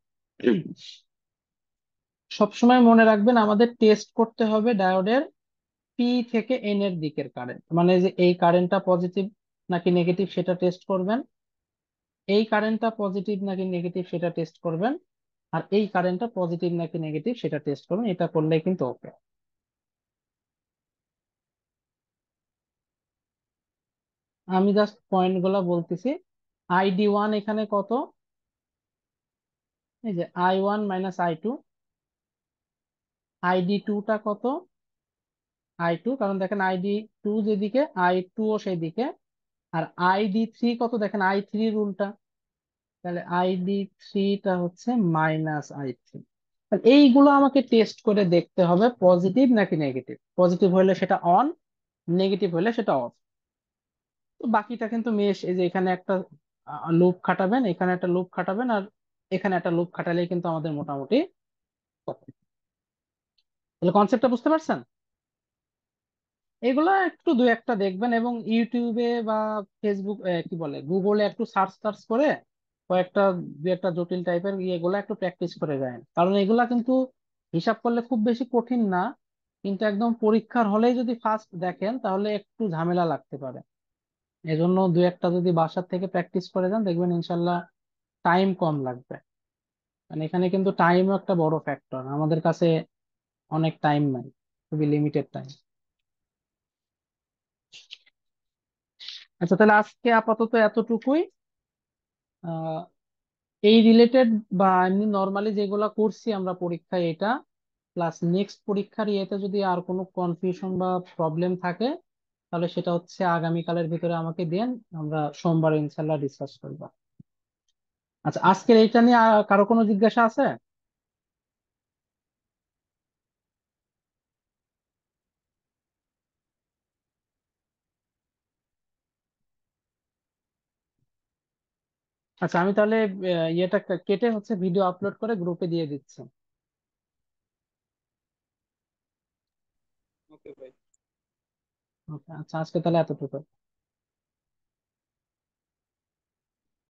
সবসময় মনে রাখবেন আমাদের টেস্ট করতে হবে ডায়োডের পি থেকে এন এর দিকের কারেন্ট, মানে যে এই কারেন্টটা পজিটিভ নাকি নেগেটিভ সেটা টেস্ট করবেন, এই কারেন্টটা পজিটিভ নাকি নেগেটিভ সেটা টেস্ট করবেন, আর এই কারেন্টটা পজিটিভ নাকি নেগেটিভ সেটা টেস্ট করবেন। এটা করলেই কিন্তু ওকে। আমি জাস্ট পয়েন্ট গুলা বলতেছি। ID1 এখানে কত, এই যে I1 - I2। ID2টা কত, I2, কারণ দেখেন ID2 যেদিকে, I2 ও সেদিকে। আর ID3 কত, দেখেন I3 উল্টা, তাহলে ID3টা হচ্ছে -I3। এইগুলো আমাকে টেস্ট করে দেখতে হবে পজিটিভ নাকি নেগেটিভ। পজিটিভ হলে সেটা অন, নেগেটিভ হলে সেটা অফ। তো বাকিটা কিন্তু মেশ, এই যে এখানে একটা লুপ খাটাবেন, এখানে একটা লুপ খাটাবেন, আর এখানে একটা লুপ খাটালেই কিন্তু আমাদের মোটামুটি হবে। তাহলে কনসেপ্টটা বুঝতে পারছেন? এগুলো একটু দু একটা দেখবেন, এবং ইউটিউবে বা ফেসবুক, কি বলে, গুগলে একটু সার্চ টার্চ করে কয়েকটা, দু একটা জটিল টাইপের ইয়েগুলো একটু প্র্যাকটিস করে যায়, কারণ এগুলা কিন্তু হিসাব করলে খুব বেশি কঠিন না। কিন্তু একদম পরীক্ষার হলেই যদি ফার্স্ট দেখেন তাহলে একটু ঝামেলা লাগতে পারে। এজন্য দু একটা যদি বাসার থেকে প্র্যাকটিস করে যান, দেখবেন ইনশাল্লাহ টাইম কম লাগবে। মানে এখানে কিন্তু টাইমও একটা বড় ফ্যাক্টর, আমাদের কাছে অনেক টাইম নাই, খুবই লিমিটেড টাইম। আচ্ছা, তাহলে আজকে আপাতত এতটুকুই। আহ, এই রিলেটেড বা এমনি নর্মালি যেগুলা করছি আমরা পরীক্ষায়, এটা প্লাস নেক্সট পরীক্ষার ইয়েতে যদি আর কোনো কনফিউশন বা প্রবলেম থাকে, তাহলে সেটা হচ্ছে আগামীকালের ভিতরে আমাকে দেন, আমরা সোমবার ইনশাল্লাহ ডিসকাস করবো। আচ্ছা, আজকের এইটা নিয়ে কারো কোনো জিজ্ঞাসা আছে? আচ্ছা, আমি তাহলে ইয়েটা কেটে হচ্ছে ভিডিও আপলোড করে গ্রুপে দিয়ে দিচ্ছি। ওকে ভাই। ওকে, আচ্ছা, আজকে তাহলে এতটুকু।